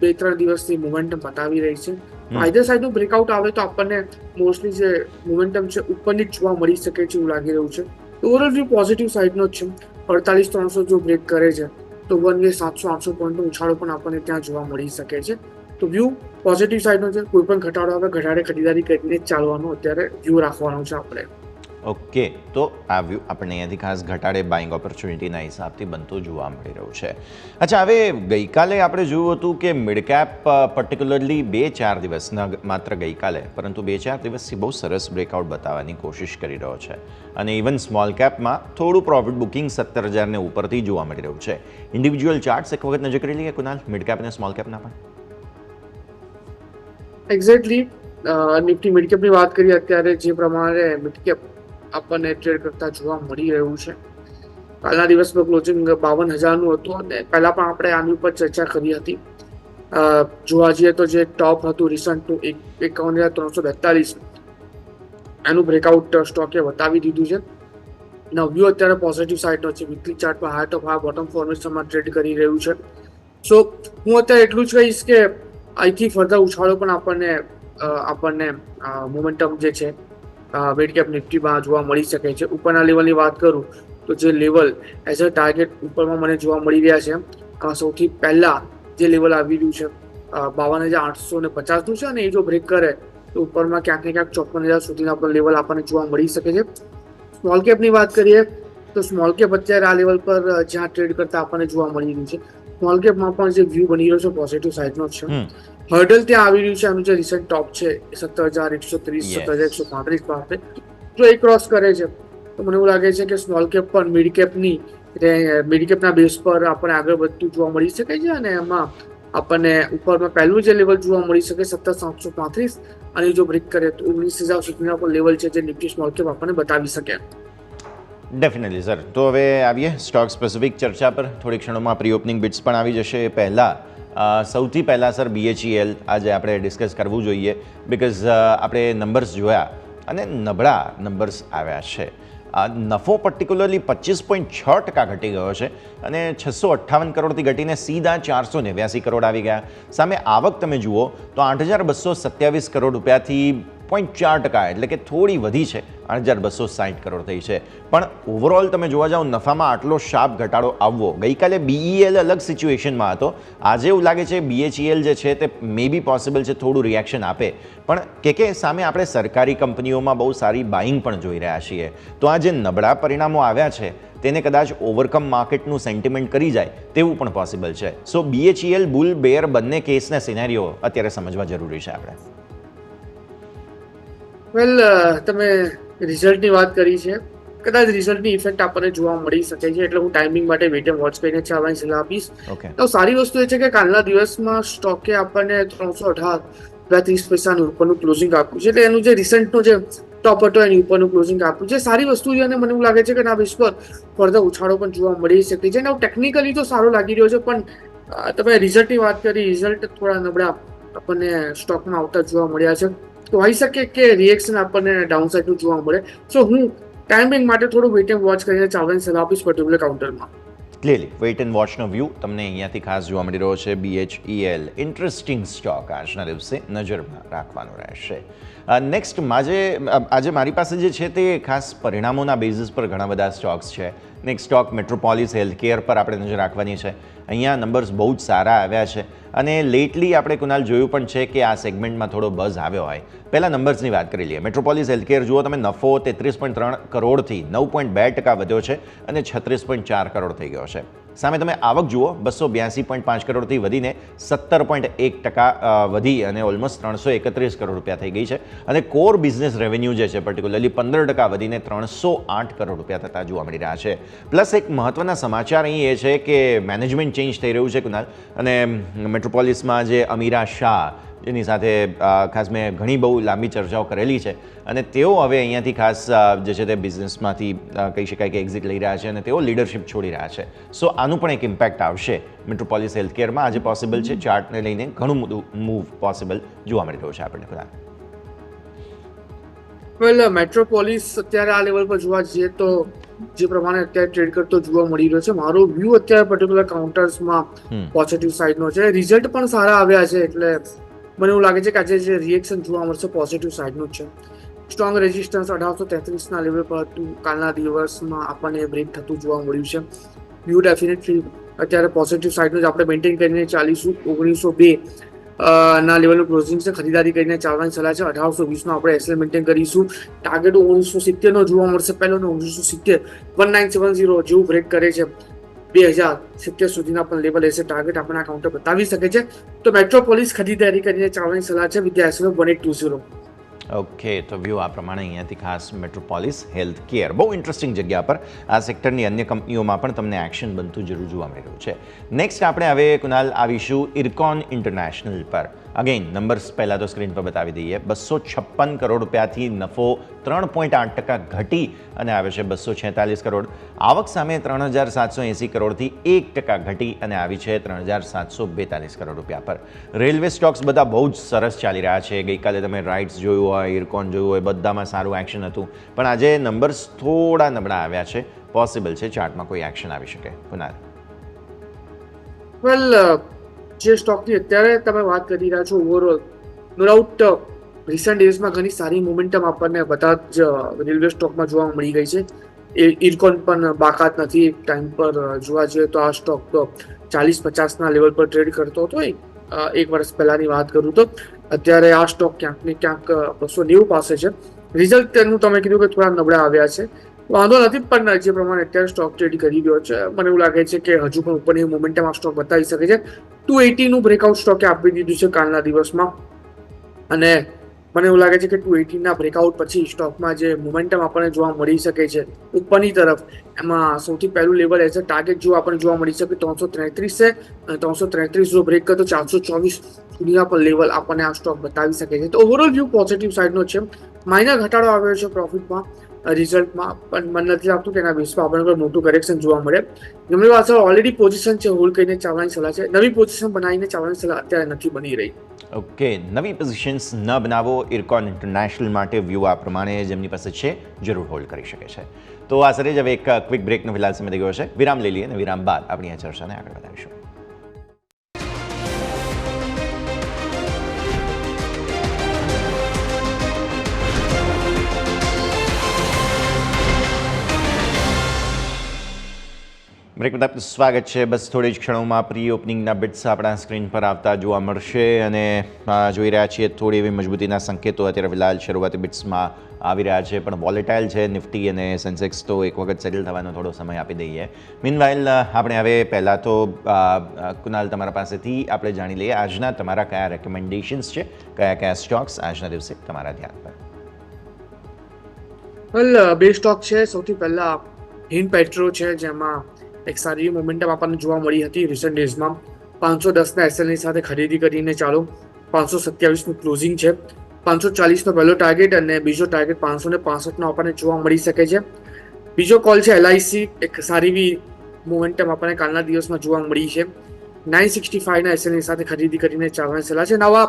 2-3 દિવસથી મોમેન્ટમ બતાવી રહી છે. આઈધર સાઈડનું બ્રેકઆઉટ આવે તો આપણને મોસ્ટલી જે મોમેન્ટમ છે ઉપરની જ જોવા મળી શકે છે એવું લાગી રહ્યું છે. તો ઓવરઓલ વ્યૂ પોઝિટિવ સાઈડનો જ છે. 48,300 જો બ્રેક કરે છે તો 700-800 પોઈન્ટનો ઉછાળો પણ આપણને ત્યાં જોવા મળી શકે છે. તો વ્યૂ પોઝિટિવ સાઈડનો છે. કોઈ પણ ઘટાડો આવે ઘટાડે ખરીદારી કરીને જ ચાલવાનો અત્યારે વ્યૂ રાખવાનો છે આપણે. ઓકે, તો આ વ્યૂ આપણને અહીંયાથી ખાસ ઘટાડે બાઇંગ ઓપોર્ચ્યુનિટીના હિસાબથી બનતું જોવા મળી રહ્યું છે. અચ્છા, હવે ગઈકાલે આપણે જોયું હતું કે મિડ કેપ પર્ટિક્યુલરલી 2-4 દિવસ, ન માત્ર ગઈકાલે પરંતુ 2-4 દિવસથી બહુ સરસ બ્રેકઆઉટ બતાવવાની કોશિશ કરી રહ્યો છે અને ઇવન સ્મોલ કેપમાં થોડું પ્રોફિટ બુકિંગ 17,000 ને ઉપરથી જોવા મળી રહ્યું છે. ઇન્ડિવિજ્યુઅલ ચાર્ટ્સ એક વખત નજર કરી લઈએ કુનાલ, મિડ કેપ અને સ્મોલ કેપના પણ. એક્ઝેક્ટલી નિફ્ટી મિડકેપની વાત કરીએ, અત્યારે જે પ્રમાણે મિડકેપ આપણને ટ્રેડ કરતા જોવા મળી રહ્યું છે. કાલના દિવસનું ક્લોઝિંગ 52,000 હતું અને પહેલા પણ આપણે આની ઉપર ચર્ચા કરી હતી. જોવા જઈએ તો જે ટોપ હતું રિસન્ટનું 51,342, એનું બ્રેકઆઉટ સ્ટોકે બતાવી દીધું છે. વ્યૂ અત્યારે પોઝિટિવ સાઇડનો છે. વીકલી ચાર્ટમાં હાઈ ટોપ હાઈ બોટમ ફોર્મેશનમાં ટ્રેડ કરી રહ્યું છે. સો હું અત્યારે એટલું જ કહીશ કે અહીંથી ફર્ધર ઉછાળો પણ આપણને મોમેન્ટમ જે છે મિડ કેપ નિફ્ટીમાં જોવા મળી શકે છે. ઉપરના લેવલની વાત કરું તો જે લેવલ એઝ અ ટાર્ગેટ ઉપરમાં મને જોવા મળી રહ્યા છે. સૌથી પહેલા જે લેવલ આવી રહ્યું છે 52,850નું છે અને એ જો બ્રેક કરે તો ઉપરમાં ક્યાંક ને ક્યાંક 54,000 સુધીના પણ લેવલ આપણને જોવા મળી શકે છે. સ્મોલ કેપની વાત કરીએ તો સ્મોલ કેપ અત્યારે આ લેવલ પર જ્યાં ટ્રેડ કરતા આપણને જોવા મળી રહ્યું છે. સ્મોલ કેપમાં પણ જે વ્યૂ બની રહ્યો છે પોઝિટિવ સાઇડનો જ છે. હર્ડલ ત્યાં આવી રહ્યું છે. એનું જે રિસન્ટ ટોપ છે 17,130, 17,135 પાસે જો એ ક્રોસ કરે છે તો મને એવું લાગે છે કે સ્મોલ કેપ પણ મિડ કેપના બેઝ પર આપણને આગળ વધતું જોવા મળી શકે છે અને એમાં આપણને ઉપરમાં પહેલું જે લેવલ જોવા મળી શકે 17,735 અને જો બ્રેક કરે તો 19,000 સુધીના પણ લેવલ છે જે નિફ્ટી સ્મોલ કેપ આપણને બતાવી શકે. Definitely sir. તો હવે આવીએ સ્ટોક સ્પેસિફિક ચર્ચા પર. થોડી ક્ષણોમાં પ્રી ઓપનિંગ બિટ્સ પણ આવી જશે. પહેલાં સૌથી પહેલાં સર BHEL આજે આપણે ડિસ્કસ કરવું જોઈએ, બિકોઝ આપણે નંબર્સ જોયા અને નબળા નંબર્સ આવ્યા છે. નફો પર્ટિક્યુલરલી 25.6% ઘટી ગયો છે અને 658 કરોડથી ઘટીને સીધા 489 કરોડ આવી ગયા. સામે આવક તમે જુઓ તો 8,227 કરોડ રૂપિયાથી 0.4%, એટલે કે થોડી વધી છે, 8,260 કરોડ થઈ છે. પણ ઓવરઓલ તમે જોવા જાઓ નફામાં આટલો શાર્પ ઘટાડો આવવો, ગઈકાલે BEL અલગ સિચ્યુએશનમાં હતો, આજે એવું લાગે છે BHEL જે છે તે મે બી પોસિબલ છે થોડું રિએક્શન આપે. પણ કે સામે આપણે સરકારી કંપનીઓમાં બહુ સારી બાઇંગ પણ જોઈ રહ્યા છીએ. તો આ જે નબળા પરિણામો આવ્યા છે તેને કદાચ ઓવરકમ માર્કેટનું સેન્ટિમેન્ટ કરી જાય તેવું પણ પોસિબલ છે. સો BHEL બુલ બેર બંને કેસના સિનેરીઓ અત્યારે સમજવા જરૂરી છે આપણે. વેલ, તમે રિઝલ્ટની વાત કરી છે. કદાચ રિઝલ્ટની ઇફેક્ટ આપણને જોવા મળી શકે છે, એટલે હું ટાઈમિંગ માટે વેઇટ એન્ડ વોચ કરીને ચાલવાની સલાહ આપીશ. તો સારી વસ્તુ એ છે કે કાલના દિવસમાં સ્ટોકે આપણને 318.30 ઉપરનું ક્લોઝિંગ આપ્યું છે. એટલે એનું જે રિસન્ટનું જે ટોપ હતો એની ઉપરનું ક્લોઝિંગ આપ્યું છે. સારી વસ્તુ છે અને મને એવું લાગે છે કે આ બેઝ પર ફર્ધર ઉછાળો પણ જોવા મળી શકે છે. અને ટેકનિકલી તો સારો લાગી રહ્યો છે, પણ તમે રિઝલ્ટની વાત કરી, રિઝલ્ટ થોડા નબળા આપણને સ્ટોકમાં આવતા જોવા મળ્યા છે. તો હોઈ શકે કે રિએક્શન આપણને ડાઉન સાઇડનું જોવા મળે. સો હું ટાઈમિંગ માટે થોડું વેઇટ એન્ડ વોચ કરીને ચાલવાની સલાહ આપીશ પર્ટિક્યુલર કાઉન્ટરમાં. ક્લિયરલી વેઇટ એન્ડ વોચનો વ્યૂ તમને અહીંયાથી ખાસ જોવા મળી રહ્યો છે. BHEL ઇન્ટરેસ્ટિંગ સ્ટોક આજના દિવસે નજરમાં રાખવાનો રહેશે. નેક્સ્ટ આજે મારી પાસે જે છે તે ખાસ પરિણામોના બેઝિસ પર ઘણા બધા સ્ટોક્સ છે. નેક્સ્ટ સ્ટોક મેટ્રોપોલિસ હેલ્થકેર પર આપણે નજર રાખવાની છે. અહીંયા નંબર્સ બહુ જ સારા આવ્યા છે અને લેટલી આપણે કુનાલ જોયું પણ છે કે આ સેગમેન્ટમાં થોડો બઝ આવ્યો હોય. પહેલાં નંબર્સની વાત કરી લઈએ. મેટ્રોપોલિસ હેલ્થકેર જુઓ તમે, નફો 33.3 કરોડથી 9.2% વધ્યો છે અને 36.4 કરોડ થઈ ગયો છે. સામે તમે આવક જુઓ 282.5 કરોડથી વધીને 17.1% વધી અને ઓલમોસ્ટ 331 કરોડ રૂપિયા થઈ ગઈ છે. અને કોર બિઝનેસ રેવન્યુ જે છે પર્ટિક્યુલરલી 15% વધીને 308 કરોડ રૂપિયા થતા જોવા મળી રહ્યા છે. પ્લસ એક મહત્વના સમાચાર અહીં એ છે કે મેનેજમેન્ટ ચેન્જ થઈ રહ્યું છે કુનાલ, અને મેટ્રોપોલિસમાં જે અમીરા શાહ એની સાથે ખાસ મેં ઘણી બહુ લાંબી ચર્ચાઓ કરેલી છે અને તેઓ હવે અહીંયાથી ખાસ જે છે તે બિઝનેસમાંથી કહી શકાય કે એક્ઝિટ લઈ રહ્યા છે અને તેઓ લીડરશિપ છોડી રહ્યા છે. સો આનું પણ એક ઇમ્પેક્ટ આવશે મેટ્રોપોલિસ હેલ્થકેરમાં. આજે પોસિબલ છે, ચાર્ટને લઈને ઘણું બધું મૂવ પોસિબલ જોવા મળી રહ્યું છે આપણને. વેલ, મેટ્રોપોલિસ અત્યારે આ લેવલ પર જોવા જઈએ તો જે પ્રમાણે અત્યારે ટ્રેડ કરતો જોવા મળી રહ્યો છે, મારો વ્યૂ અત્યારે પર્ટિક્યુલર કાઉન્ટર્સમાં પોઝિટિવ સાઇડનો છે. રિઝલ્ટ પણ સારા આવ્યા છે, એટલે મને એવું લાગે છે કે આજે જે રિએક્શન જોવા મળશે પોઝિટિવ સાઇડનું જ છે. સ્ટ્રોંગ રેઝિસ્ટન્સ 1833ના લેવલ પર હતું. કાલના દિવસમાં આપણને બ્રેક થતું જોવા મળ્યું છે. વ્યૂ ડેફિનેટલી અત્યારે પોઝિટિવ સાઇડનું જ આપણે મેન્ટેન કરીને ચાલીશું. 1902 ના લેવલનું ક્લોઝિંગ છે, ખરીદારી કરીને ચાલવાની સલાહ છે. 1820 નો આપણે એસએલ મેન્ટેન કરીશું. ટાર્ગેટ 1970 નો જોવા મળશે પહેલો, 1970 1970 જેવું બ્રેક કરે છે 2070 સુધીના પણ લેવલ હશે. ટાર્ગેટ આપણે આ કાઉન્ટર બતાવી શકે છે. તો મેટ્રોપોલિસ ખરીદારી કરીને ચાલવાની સલાહ છે વિથ એસએલ 1820. ઓકે, તો વ્યૂ આ પ્રમાણે અહીંયાથી ખાસ મેટ્રોપોલિસ હેલ્થ કેર બહુ ઇન્ટરેસ્ટિંગ જગ્યા પર આ સેક્ટરની અન્ય કંપનીઓમાં પણ તમને એક્શન બનતું જરૂર જોવા મળી રહ્યું છે. નેક્સ્ટ આપણે હવે કુનાલ આવીશું ઇરકોન ઇન્ટરનેશનલ પર. અગેન નંબર્સ પહેલાં તો સ્ક્રીન પર બતાવી દઈએ. 256 કરોડ રૂપિયાથી નફો 3.8% ઘટી અને આવે છે 246 કરોડ. આવક સામે 3780 કરોડથી 1% ઘટી અને આવી છે 3742 કરોડ રૂપિયા પર. રેલવે સ્ટોક્સ બધા બહુ જ સરસ ચાલી રહ્યા છે. ગઈકાલે તમે રાઇટ્સ જોયું હોય, ઇરકોન જોયું હોય, બધામાં સારું એક્શન હતું. પણ આજે નંબર્સ થોડા નબળા આવ્યા છે. પોસિબલ છે ચાર્ટમાં કોઈ એક્શન આવી શકે. કુનાલ, વેલ, જે સ્ટોકની અત્યારે તમે વાત કરી રહ્યા છો, ઓવરઓલ નો ડાઉટ રિસન્ટ ડેઝમાં ઘણી સારી મોમેન્ટમ આપણને બધા જ રેલવે સ્ટોકમાં જોવા મળી ગઈ છે. ઇરકોન પણ બાકાત નથી. એક ટાઈમ પર જોવા જઈએ તો આ સ્ટોક 40-50 લેવલ પર ટ્રેડ કરતો હતો. એક વર્ષ પહેલાની વાત કરું તો અત્યારે આ સ્ટોક ક્યાંક ને ક્યાંક 290 પાસે છે. રિઝલ્ટનું તમે કીધું કે થોડા નબળા આવ્યા છે, વાંધો નથી, પણ જે પ્રમાણે અત્યારે સ્ટોક ટ્રેડ કરી રહ્યો છે મને એવું લાગે છે કે હજુ પણ ઉપરની મોમેન્ટમ આ સ્ટોક બતાવી શકે છે. 280 નું બ્રેકઆઉટ સ્ટોકે આપી દીધું છે કાલના દિવસમાં, અને મને એવું લાગે છે કે 280 ના બ્રેકઆઉટ પછી સ્ટોકમાં જે મોમેન્ટમ આપણને જોવા મળી શકે છે ઉપરની તરફ, એમાં સૌથી પહેલું લેવલ એઝ અ ટાર્ગેટ જો આપણને જોવા મળી શકે 333 છે. અને 333 જો બ્રેક કરે તો 424 સુધીના પણ લેવલ આપણને આ સ્ટોક બતાવી શકે છે. તો ઓવરઓલ વ્યૂ પોઝિટિવ સાઇડનો છે. માઇનર ઘટાડો આવ્યો છે પ્રોફિટમાં, રિઝલ્ટમાં, પણ મને નથી લાગતું કે એના બેસમાં આપણને કોઈ મોટું કરેક્શન જોવા મળે. જમણી પાસે ઓલરેડી પોઝિશન છે, હોલ્ડ કરીને ચાલવાની સલાહ છે. નવી પોઝિશન બનાવીને ચાલવાની સલાહ અત્યારે નથી બની રહી. ઓકે, નવી પોઝિશન્સ ન બનાવો ઇરકોન ઇન્ટરનેશનલ માટે. વ્યૂ આ પ્રમાણે જેમની પાસે છે જરૂર હોલ્ડ કરી શકે છે. તો આ સરે જ હવે એક ક્વિક બ્રેકનો ફિલહાલ સમય થઈ ગયો છે. વિરામ લઈ લઈએ અને વિરામ બાદ આપણી આ ચર્ચાને આગળ વધારીશું. બ્રેક બાદ આપનું સ્વાગત છે. બસ થોડી જ ક્ષણોમાં પ્રી ઓપનિંગના બિટ્સ આપણા સ્ક્રીન પર આવતા જોવા મળશે અને જોઈ રહ્યા છીએ થોડી એવી મજબૂતીના સંકેતો અત્યારે ફિલહાલ શરૂઆતી બિટ્સમાં આવી રહ્યા છે, પણ વોલેટાઇલ છે નિફ્ટી અને સેન્સેક્સ, તો એક વખત સેટલ થવાનો થોડો સમય આપી દઈએ. મીનવાઇલ આપણે હવે પહેલાં તો કુનાલ તમારા પાસેથી આપણે જાણી લઈએ આજના તમારા કયા રેકમેન્ડેશન્સ છે, કયા સ્ટોક્સ આજના દિવસે તમારા ધ્યાન પર. વેલ, બે સ્ટોક છે. સૌથી પહેલા હિન્દ પેટ્રો છે, જેમાં એક સારી મોમેન્ટમ આપણને જોવા મળી હતી રિસન્ટ ડેઝમાં. 510 એસએલની સાથે ખરીદી કરીને ચાલો. 527 નું ક્લોઝિંગ છે. 540 નો પહેલો ટાર્ગેટ અને બીજો ટાર્ગેટ 565 નો આપણને જોવા મળી શકે છે. બીજો કોલ છે એલઆઈસી. એક સારી એવી મોમેન્ટમ આપણને કાલના દિવસમાં જોવા મળી છે. 965 ના એસએલની સાથે ખરીદી કરીને ચાલવાની સલાહ છે. નવા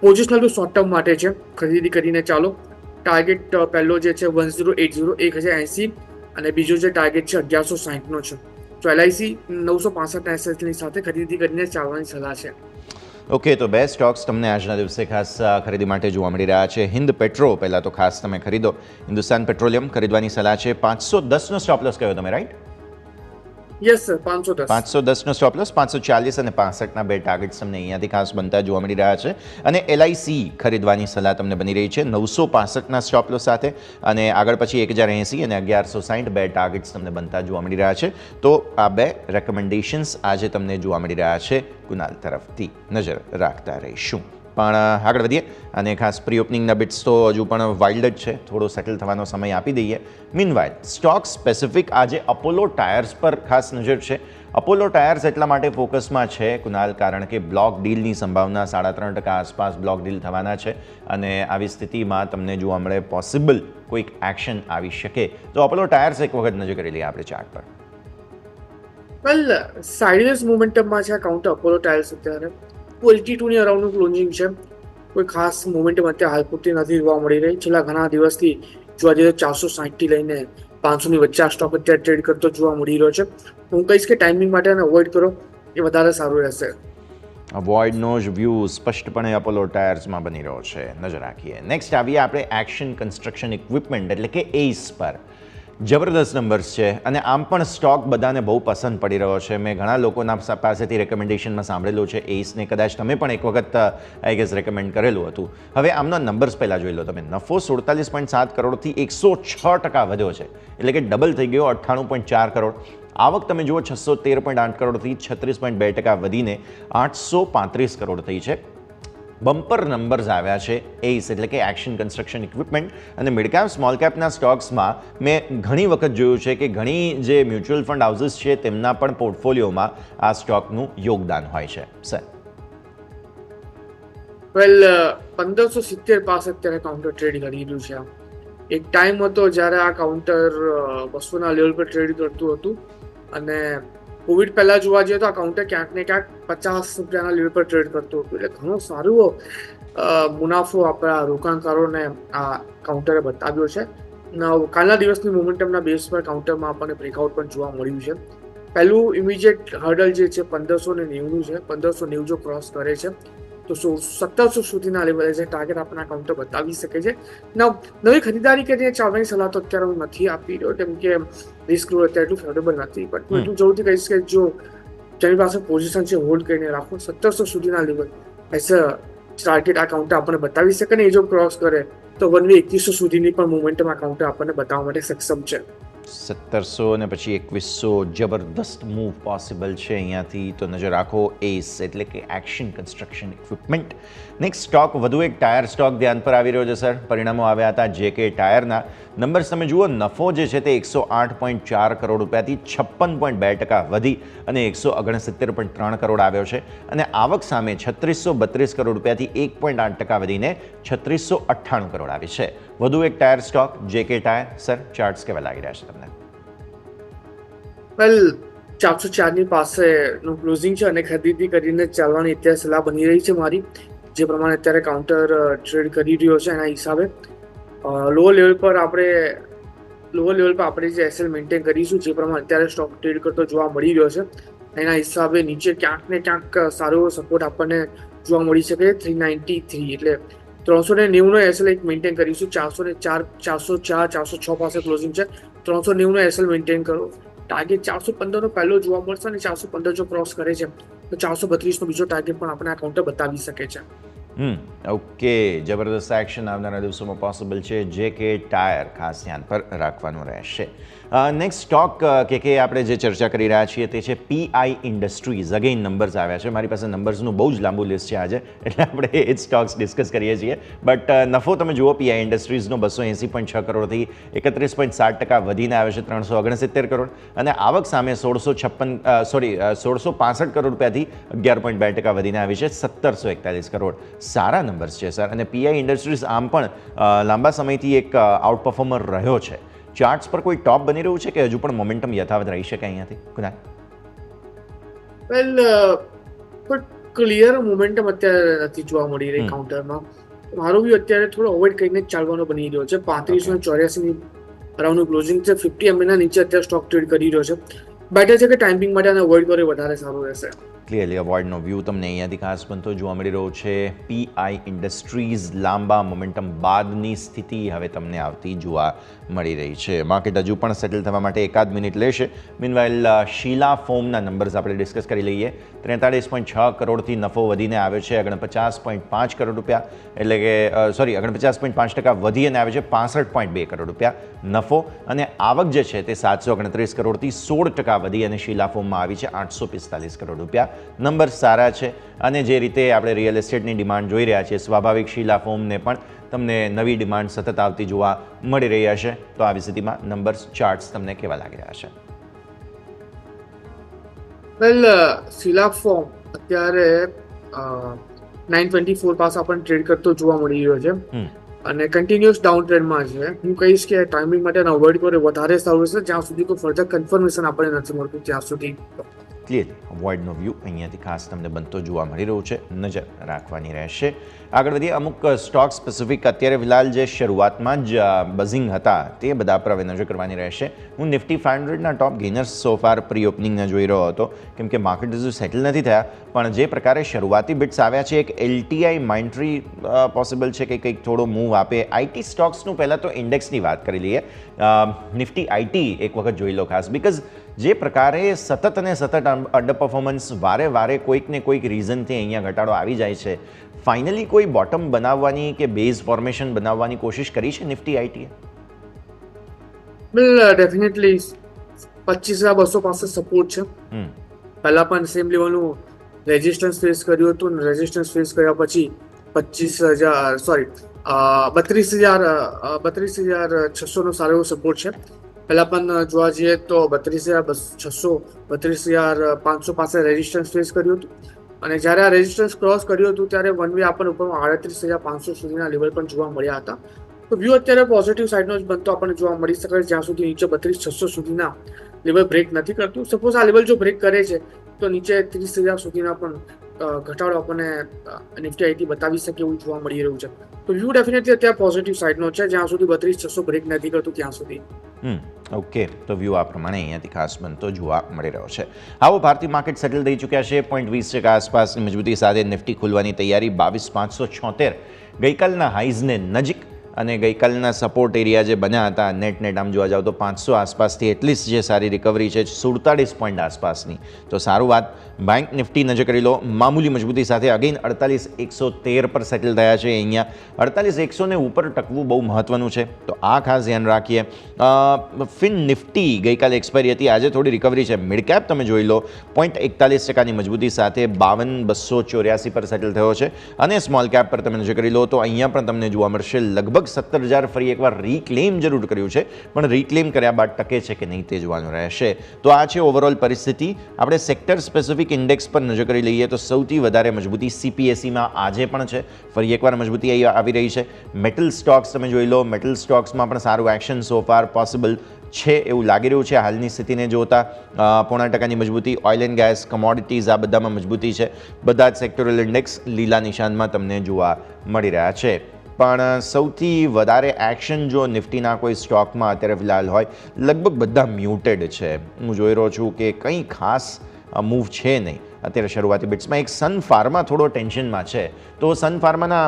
પોઝિશનલ શોર્ટ ટર્મ માટે છે, ખરીદી કરીને ચાલો. ટાર્ગેટ પહેલો જે છે 1080 1080 અને બીજો જે ટાર્ગેટ છે 1160 નો છે. તો એલઆઈસી 965 એસએલની સાથે ખરીદી કરીને ચાલવાની સલાહ છે. ઓકે, તો બે સ્ટોક્સ તમને આજના દિવસે ખાસ ખરીદી માટે જોવા મળી રહ્યા છે. હિન્દ પેટ્રો પહેલાં તો ખાસ તમે ખરીદો. હિન્દુસ્તાન પેટ્રોલિયમ ખરીદવાની સલાહ છે. 510 નો સ્ટોપ લોસ કયો તમે, રાઈટ? Yes sir, 510. 510 નો સ્ટોપ લોસ, 540 અને 65 ના બે ટાર્ગેટ્સ તમને અહીંયાથી ખાસ બનતા જોવા મળી રહ્યા છે. અને એલઆઈસી ખરીદવાની સલાહ તમને બની રહી છે 965 ના સ્ટોપ લોસ સાથે, અને આગળ પછી 1080 અને 1160 બે ટાર્ગેટ્સ તમને બનતા જોવા મળી રહ્યા છે. તો આ બે રેકમેન્ડેશન્સ આજે તમને જોવા મળી રહ્યા છે કુનાલ તરફથી. નજર રાખતા રહીશું. પણ આગળ વધીએ અને ખાસ પ્રી ઓપનિંગના બિટ્સ તો હજુ પણ વાઇલ્ડ જ છે, થોડો સેટલ થવાનો સમય આપી દઈએ. મીનવાઇલ સ્ટોક સ્પેસિફિક આજે અપોલો ટાયર્સ પર ખાસ નજર છે. અપોલો ટાયર્સ એટલા માટે ફોકસમાં છે કુનાલ, કારણ કે બ્લોક ડીલની સંભાવના 3.5% આસપાસ બ્લોક ડીલ થવાના છે, અને આવી સ્થિતિમાં તમને જોવા મળે પોસિબલ કોઈક એક્શન આવી શકે. તો અપોલો ટાયર્સ એક વખત નજર કરી લઈએ આપણે ચાર્ટ પર. વેલ, સાઇડવેઝ મોમેન્ટમમાં છે કાઉન્ટર અપોલો ટાયર્સ. અત્યારે 82 ની અરાઉન્ડનું ક્લોઝિંગ છે. કોઈ ખાસ મોમેન્ટમ અત્યારે હાલ પૂરતી નથી જોવા મળી રહી. છેલ્લા ઘણા દિવસથી જોવા જઈએ 460 થી લઈને 500 ની વચ્ચે આ સ્ટોક અત્યારે ટ્રેડ કરતો જોવા મળી રહ્યો છે. હું કહીશ કે ટાઈમિંગ માટે એને અવોઇડ કરો, એ વધારે સારું રહેશે. અવોઇડનો જ વ્યૂ સ્પષ્ટપણે અપોલો ટાયર્સમાં બની રહ્યો છે. નજર રાખીએ. નેક્સ્ટ આવીએ આપણે એક્શન કન્સ્ટ્રક્શન ઇક્વિપમેન્ટ એટલે કે એઈસ પર. જબરદસ્ત નંબર્સ છે અને આમ પણ સ્ટોક બધાને બહુ પસંદ પડી રહ્યો છે. મેં ઘણા લોકોના પાસેથી રેકમેન્ડેશનમાં સાંભળેલું છે એસને, કદાચ તમે પણ એક વખત આઈ ગેસ રેકમેન્ડ કરેલું હતું. હવે આમનો નંબર્સ પહેલાં જોઈ લો તમે. નફો 47.7 કરોડથી 106% વધ્યો છે, એટલે કે ડબલ થઈ ગયો 98.4 કરોડ. આવક તમે જુઓ 613.8 કરોડથી 36.2% વધીને 835 કરોડ થઈ છે. બમ્પર નંબર્સ આવ્યા છે એસ એટલે કે એક્શન કન્સ્ટ્રક્શન ઇક્વિપમેન્ટ અને મિડ કેપ સ્મોલ કેપના સ્ટોક્સમાં મેં ઘણી વખત જોયું છે કે ઘણી જે મ્યુચ્યુઅલ ફંડ હાઉસીસ છે તેમના પણ પોર્ટફોલિયોમાં આ સ્ટોકનું યોગદાન હોય છે. સર વેલ 1570 પાસે અત્યારે કાઉન્ટર ટ્રેડ કરી રહ્યું છે. એક ટાઈમ હતો જ્યારે આ કાઉન્ટર 200ના લેવલ પર ટ્રેડ કરતું હતું અને કોવિડ પહેલા જોવા જઈએ તો આ કાઉન્ટર ક્યાંક ને ક્યાંક 50 રૂપિયાના લેવલ પર ટ્રેડ કરતું હતું. એટલે ઘણો સારો મુનાફો આપણા રોકાણકારોને આ કાઉન્ટરે બતાવ્યો છે. કાલના દિવસની મોમેન્ટમના બેઝ પર કાઉન્ટરમાં આપણને બ્રેકઆઉટ પણ જોવા મળ્યું છે. પહેલું ઇમિડિયેટ હર્ડલ જે છે 1590 છે. 1590 જો ક્રોસ કરે છે તો 1700 સુધીના લેવલે છે ટાર્ગેટ આપણા કાઉન્ટર બતાવી શકે છે. નવી ખરીદારી કરીને ચાલવાની સલાહ તો અત્યારે હું નથી આપી રહ્યો, કેમ કે રિસ્ક અત્યારે એટલું ફેવરેબલ નથી. બટ હું એટલું જરૂરથી કહીશ કે જો જેની પાસે પોઝિશન છે હોલ્ડ કરીને રાખો. 1700 સુધીના લેવલ એઝ અ ટાર્ગેટ આ કાઉન્ટર આપણને બતાવી શકે ને એ જો ક્રોસ કરે તો 2100 સુધીની પણ મોમેન્ટમ આ કાઉન્ટર આપણને બતાવવા માટે સક્ષમ છે. 1700 અને પછી 2100 જબરદસ્ત મૂવ પોસિબલ છે અહીંયાથી, તો નજર રાખો એસ એટલે કે action construction equipment. Next stock વધુ એક ટાયર સ્ટોક ધ્યાન પર આવી રહ્યો છે સર. પરિણામો આવ્યા હતા જેકે ટાયરના. નંબર્સ તમે જુઓ, નફો જે છે તે 108.4 કરોડ રૂપિયાથી 56.2% વધી અને 169.3 કરોડ આવ્યો છે અને આવક સામે 3632 કરોડ રૂપિયાથી 1.8% વધીને 3698 કરોડ આવી છે. વધુ એક ટાયર સ્ટોક જેકે ટાયર. સર ચાર્ટ્સ કેવા લાગી રહ્યા છે તમને? વેલ 404ની પાસેનું ક્લોઝિંગ છે અને ખરીદી કરીને ચાલવાની અત્યારે સલાહ બની રહી છે મારી. જે પ્રમાણે અત્યારે કાઉન્ટર ટ્રેડ કરી રહ્યો છે એના હિસાબે લોઅર લેવલ પર આપણે જે એસએલ મેન્ટેન કરીશું, જે પ્રમાણે અત્યારે સ્ટોક ટ્રેડ કરતો જોવા મળી રહ્યો છે એના હિસાબે નીચે ક્યાંક ને ક્યાંક સારો એવો સપોર્ટ આપણને જોવા મળી શકે. 393 એટલે 390નો એસએલ એક મેન્ટેન કરીશું. 404, 406 પાસે ક્લોઝિંગ છે. 390નો એસએલ મેન્ટેન કરો. ટાર્ગેટ 415નો પહેલો જોવા મળશે અને 415 જો ક્રોસ કરે છે તો 432નો બીજો ટાર્ગેટ પણ આપણે આ કાઉન્ટર બતાવી શકે છે. ઓકે, જબરદસ્ત એક્શન આવનારા દિવસોમાં પોસિબલ છે. જેકે ટાયર ખાસ ધ્યાન પર રાખવાનું રહેશે. નેક્સ્ટ સ્ટોક કે આપણે જે ચર્ચા કરી રહ્યા છીએ તે છે પીઆઈ ઇન્ડસ્ટ્રીઝ. અગેઇન નંબર્સ આવ્યા છે. મારી પાસે નંબર્સનું બહુ જ લાંબુ લિસ્ટ છે આજે, એટલે આપણે એ જ સ્ટોક્સ ડિસ્કસ કરીએ છીએ. બટ નફો તમે જુઓ પીઆઈ ઇન્ડસ્ટ્રીઝનો 280.6 કરોડથી 31.7% વધીને આવે છે 369 કરોડ અને આવક સામે 1665 કરોડ રૂપિયાથી 11.2% વધીને આવી છે 1741 કરોડ. સારા નંબર્સ છે સર. અને પીઆઈ ઇન્ડસ્ટ્રીઝ આમ પણ લાંબા સમયથી એક આઉટ પરફોર્મર રહ્યો છે. ચાર્ટ્સ પર કોઈ ટોપ બની રહ્યું છે કે હજુ પણ મોમેન્ટમ યથાવત રહી શકે અહીંયાથી? કુનાલ? વેલ બટ ક્લિયર મોમેન્ટમ અત્યારે નથી જોવા મળી રહી કાઉન્ટરમાં. મારો વ્યૂ અત્યારે થોડો અવોઇડ કરીને ચાલવાનો બની રહ્યો છે. 3584ની અરાઉન્ડનું ક્લોઝિંગ છે. 50 MA નીચે અત્યારે સ્ટોક ટ્રેડ કરી રહ્યો છે. બેટર છે કે ટાઈમિંગ માટે આને અવોઇડ કરે વધારે સારું રહેશે. ક્લિયરલી અવોઇડનો વ્યૂ તમને અહીંયાથી ખાસ બનતો જોવા મળી રહ્યો છે. પીઆઈ ઇન્ડસ્ટ્રીઝ લાંબા મોમેન્ટમ બાદની સ્થિતિ હવે તમને આવતી જોવા મળી રહી છે. માર્કેટ હજુ પણ સેટલ થવા માટે એકાદ મિનિટ લેશે. મીનવાઇલ શીલા ફોમના નંબર્સ આપણે ડિસ્કસ કરી લઈએ. 43.6 કરોડથી નફો વધીને આવ્યો છે 49.5 કરોડ રૂપિયા, એટલે કે 49.5% વધી અને આવે છે 65.2 કરોડ રૂપિયા નફો. અને આવક જે છે તે 729 કરોડથી 16% વધી અને શીલા ફોમમાં આવી છે 845 કરોડ રૂપિયા. નંબર સારા છે અને જે રીતે આપણે રિયલ એસ્ટેટની ડિમાન્ડ જોઈ રહ્યા છીએ, સ્વાભાવિક શીલા ફોમને પણ તમને નવી ડિમાન્ડ સતત આવતી જોવા મળી રહી હશે. તો આવી સ્થિતિમાં નંબર્સ ચાર્ટ્સ તમને કેવા લાગી રહ્યા છે? વેલ શીલા ફોમ અત્યારે 924 પાસે આપણને ટ્રેડ કરતો જોવા મળી રહ્યો છે અને કન્ટિન્યુઅસ ડાઉન ટ્રેન્ડમાં છે. હું કહીશ કે ટાઈમિંગ માટે અવોઇડ કરે વધારે સારું છે જ્યાં સુધી કોઈ ફર્ધર કન્ફર્મેશન આપણને નથી મળતું ત્યાં સુધી. ક્લિયરલી વોઇડનો વ્યૂ અહીંયાથી ખાસ તમને બનતો જોવા મળી રહ્યો છે, નજર રાખવાની રહેશે. આગળ વધીએ, અમુક સ્ટોક સ્પેસિફિક અત્યારે ફિલહાલ જે શરૂઆતમાં જ બઝિંગ હતા તે બધા પર હવે નજર કરવાની રહેશે. હું નિફ્ટી 500ના ટોપ ગેઇનર્સ સોફાર પ્રી ઓપનિંગને જોઈ રહ્યો હતો, કેમ કે માર્કેટ હજુ સેટલ નથી થયા, પણ જે પ્રકારે શરૂઆતી બિટ્સ આવ્યા છે, એક LTI માઇન્ટ્રી પોસિબલ છે કે કંઈક થોડો મૂવ આપે. IT સ્ટોક્સનું પહેલાં તો ઇન્ડેક્સની વાત કરી લઈએ. નિફ્ટી IT એક વખત જોઈ લો ખાસ, બિકોઝ જે પ્રકારે સતત અને સતત અંડર પરફોર્મન્સ વારે કોઈક ને કોઈક રીઝનથી અહીંયા ઘટાડો આવી જાય છે, ફાઇનલી કોઈ બોટમ બનાવવાની કે બેઝ ફોર્મેશન બનાવવાની કોશિશ કરી છે નિફ્ટી આઈટીએ? વેલ ડેફિનેટલી 25,200 પાસે સપોર્ટ છે. પહેલા પણ સેમ લેવલનું રેઝિસ્ટન્સ ફેસ કર્યું હતું, અને રેઝિસ્ટન્સ ફેસ કર્યા પછી 32,600 નો સારો એવો સપોર્ટ છે. પહેલા પણ જોવા જઈએ તો 32,600 32,500 પાસે રેઝિસ્ટન્સ ફેસ કર્યું હતું, અને જ્યારે આ રેઝિસ્ટન્સ ક્રોસ કર્યું હતું ત્યારે વન વે આપણને ઉપરમાં 38,500 સુધીના લેવલ પણ જોવા મળ્યા હતા. તો વ્યૂ અત્યારે પોઝિટિવ સાઇડનો જ બનતો આપણને જોવા મળી શકે જ્યાં સુધી નીચે 32,600 સુધીના લેવલ બ્રેક નથી કરતું. સપોઝ આ લેવલ જો બ્રેક કરે છે તો નીચે 30,000 સુધીના પણ ઘટાડો આપણને નિફ્ટી આઈટી બતાવી શકે એવું જોવા મળી રહ્યું છે. તો વ્યૂ ડેફિનેટલી અત્યારે પોઝિટિવ સાઇડનો છે જ્યાં સુધી 32,600 બ્રેક નથી કરતું ત્યાં સુધી. ઓકે, તો વ્યૂ આ પ્રમાણે અહીંયાથી ખાસ બનતો જોવા મળી રહ્યો છે. આવો ભારતીય માર્કેટ સેટલ થઈ ચૂક્યા છે 0.20% આસપાસની મજબૂતી સાથે નિફ્ટી ખુલવાની તૈયારી. 22,576 ગઈકાલના હાઈઝને નજીક, અને ગઈકાલના સપોર્ટ એરિયા જે બન્યા હતા નેટ આમ જોવા જાવ તો 500 આસપાસથી એટલીસ્ટ જે સારી રિકવરી છે 47 પોઈન્ટ આસપાસની, તો સારું વાત. બેંક નિફ્ટી નજર કરી લો, મામૂલી મજબૂતી સાથે અગેન 48,113 પર સેટલ થયા છે. અહીંયા 48,100 ને ઉપર ટકવું બહુ મહત્વનું છે, તો આ ખાસ ધ્યાન રાખીએ. ફિન નિફ્ટી ગઈકાલે એક્સપાયરી હતી, આજે થોડી રિકવરી છે. મિડ કેપ તમે જોઈ લો 0.41% મજબૂતી સાથે 52,284 પર સેટલ થયો છે, અને સ્મોલ કેપ પર તમે નજર કરી લો તો અહીંયા પણ તમને જોવા મળશે લગભગ 17,000 ફરી એકવાર રીક્લેમ જરૂર કર્યું છે, પણ રીક્લેમ કર્યા બાદ ટકે છે કે નહીં તે જોવાનું રહેશે. તો આ છે ઓવરઓલ પરિસ્થિતિ. આપણે સેક્ટર સ્પેસિફિક ઇન્ડેક્સ પર નજર કરી લઈએ તો સૌથી વધારે મજબૂતી CPSEમાં આજે પણ છે, ફરી એકવાર મજબૂતી આવી રહી છે. મેટલ સ્ટોક્સ તમે જોઈ લો, મેટલ સ્ટોક્સમાં પણ સારું એક્શન સો ફાર પોસિબલ છે એવું લાગી રહ્યું છે હાલની સ્થિતિને જોતા. 0.5% મજબૂતી. ઓઇલ એન્ડ ગેસ, કમોડિટીઝ આ બધામાં મજબૂતી છે. બધા જ સેક્ટોરલ ઇન્ડેક્સ લીલા નિશાનમાં તમને જોવા મળી રહ્યા છે. પણ સૌથી વધારે એક્શન જો નિફ્ટીના કોઈ સ્ટોકમાં અત્યારે ફિલહાલ હોય, લગભગ બધા મ્યુટેડ છે. હું જોઈ રહ્યો છું કે કંઈ ખાસ મૂવ છે નહીં અત્યારે શરૂઆતી બિટ્સમાં. એક સન ફાર્મા થોડો ટેન્શનમાં છે, તો સન ફાર્માના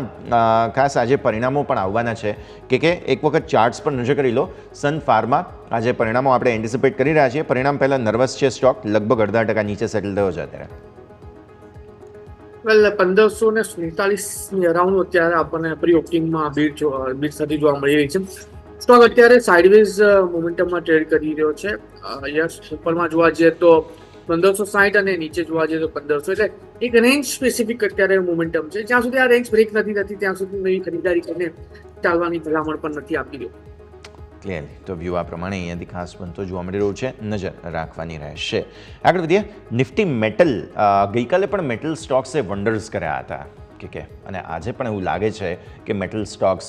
ખાસ આજે પરિણામો પણ આવવાના છે કે એક વખત ચાર્ટ્સ પર નજર કરી લો. સન ફાર્મા આજે પરિણામો આપણે એન્ટિસિપેટ કરી રહ્યા છીએ. પરિણામ પહેલાં નર્વસ છે સ્ટોક, લગભગ 0.5% નીચે સેટલ થયો છે અત્યારે. વેલ 1,547 અરાઉન્ડ અત્યારે આપણને પ્રી ઓપનિંગમાં બીટ સાથે જોવા મળી રહી છે. સ્ટોક અત્યારે સાઇડવેઝ મોમેન્ટમમાં ટ્રેડ કરી રહ્યો છે. યસ, ઉપરમાં જોવા જઈએ તો 1,560 અને નીચે જોવા જઈએ તો 1,500, એટલે એક રેન્જ સ્પેસિફિક અત્યારે મોમેન્ટમ છે. જ્યાં સુધી આ રેન્જ બ્રેક નથી થતી ત્યાં સુધી નવી ખરીદારી કરીને ચાલવાની ભલામણ પણ નથી આપી રહ્યો. ક્લિયરલી તો વ્યૂ આ પ્રમાણે અહીંયાથી ખાસ બનતો જોવા મળી રહ્યું છે, નજર રાખવાની રહેશે. આગળ વધીએ, નિફ્ટી મેટલ ગઈકાલે પણ મેટલ સ્ટોક્સે વન્ડર્સ કર્યા હતા કે અને આજે પણ એવું લાગે છે કે મેટલ સ્ટોક્સ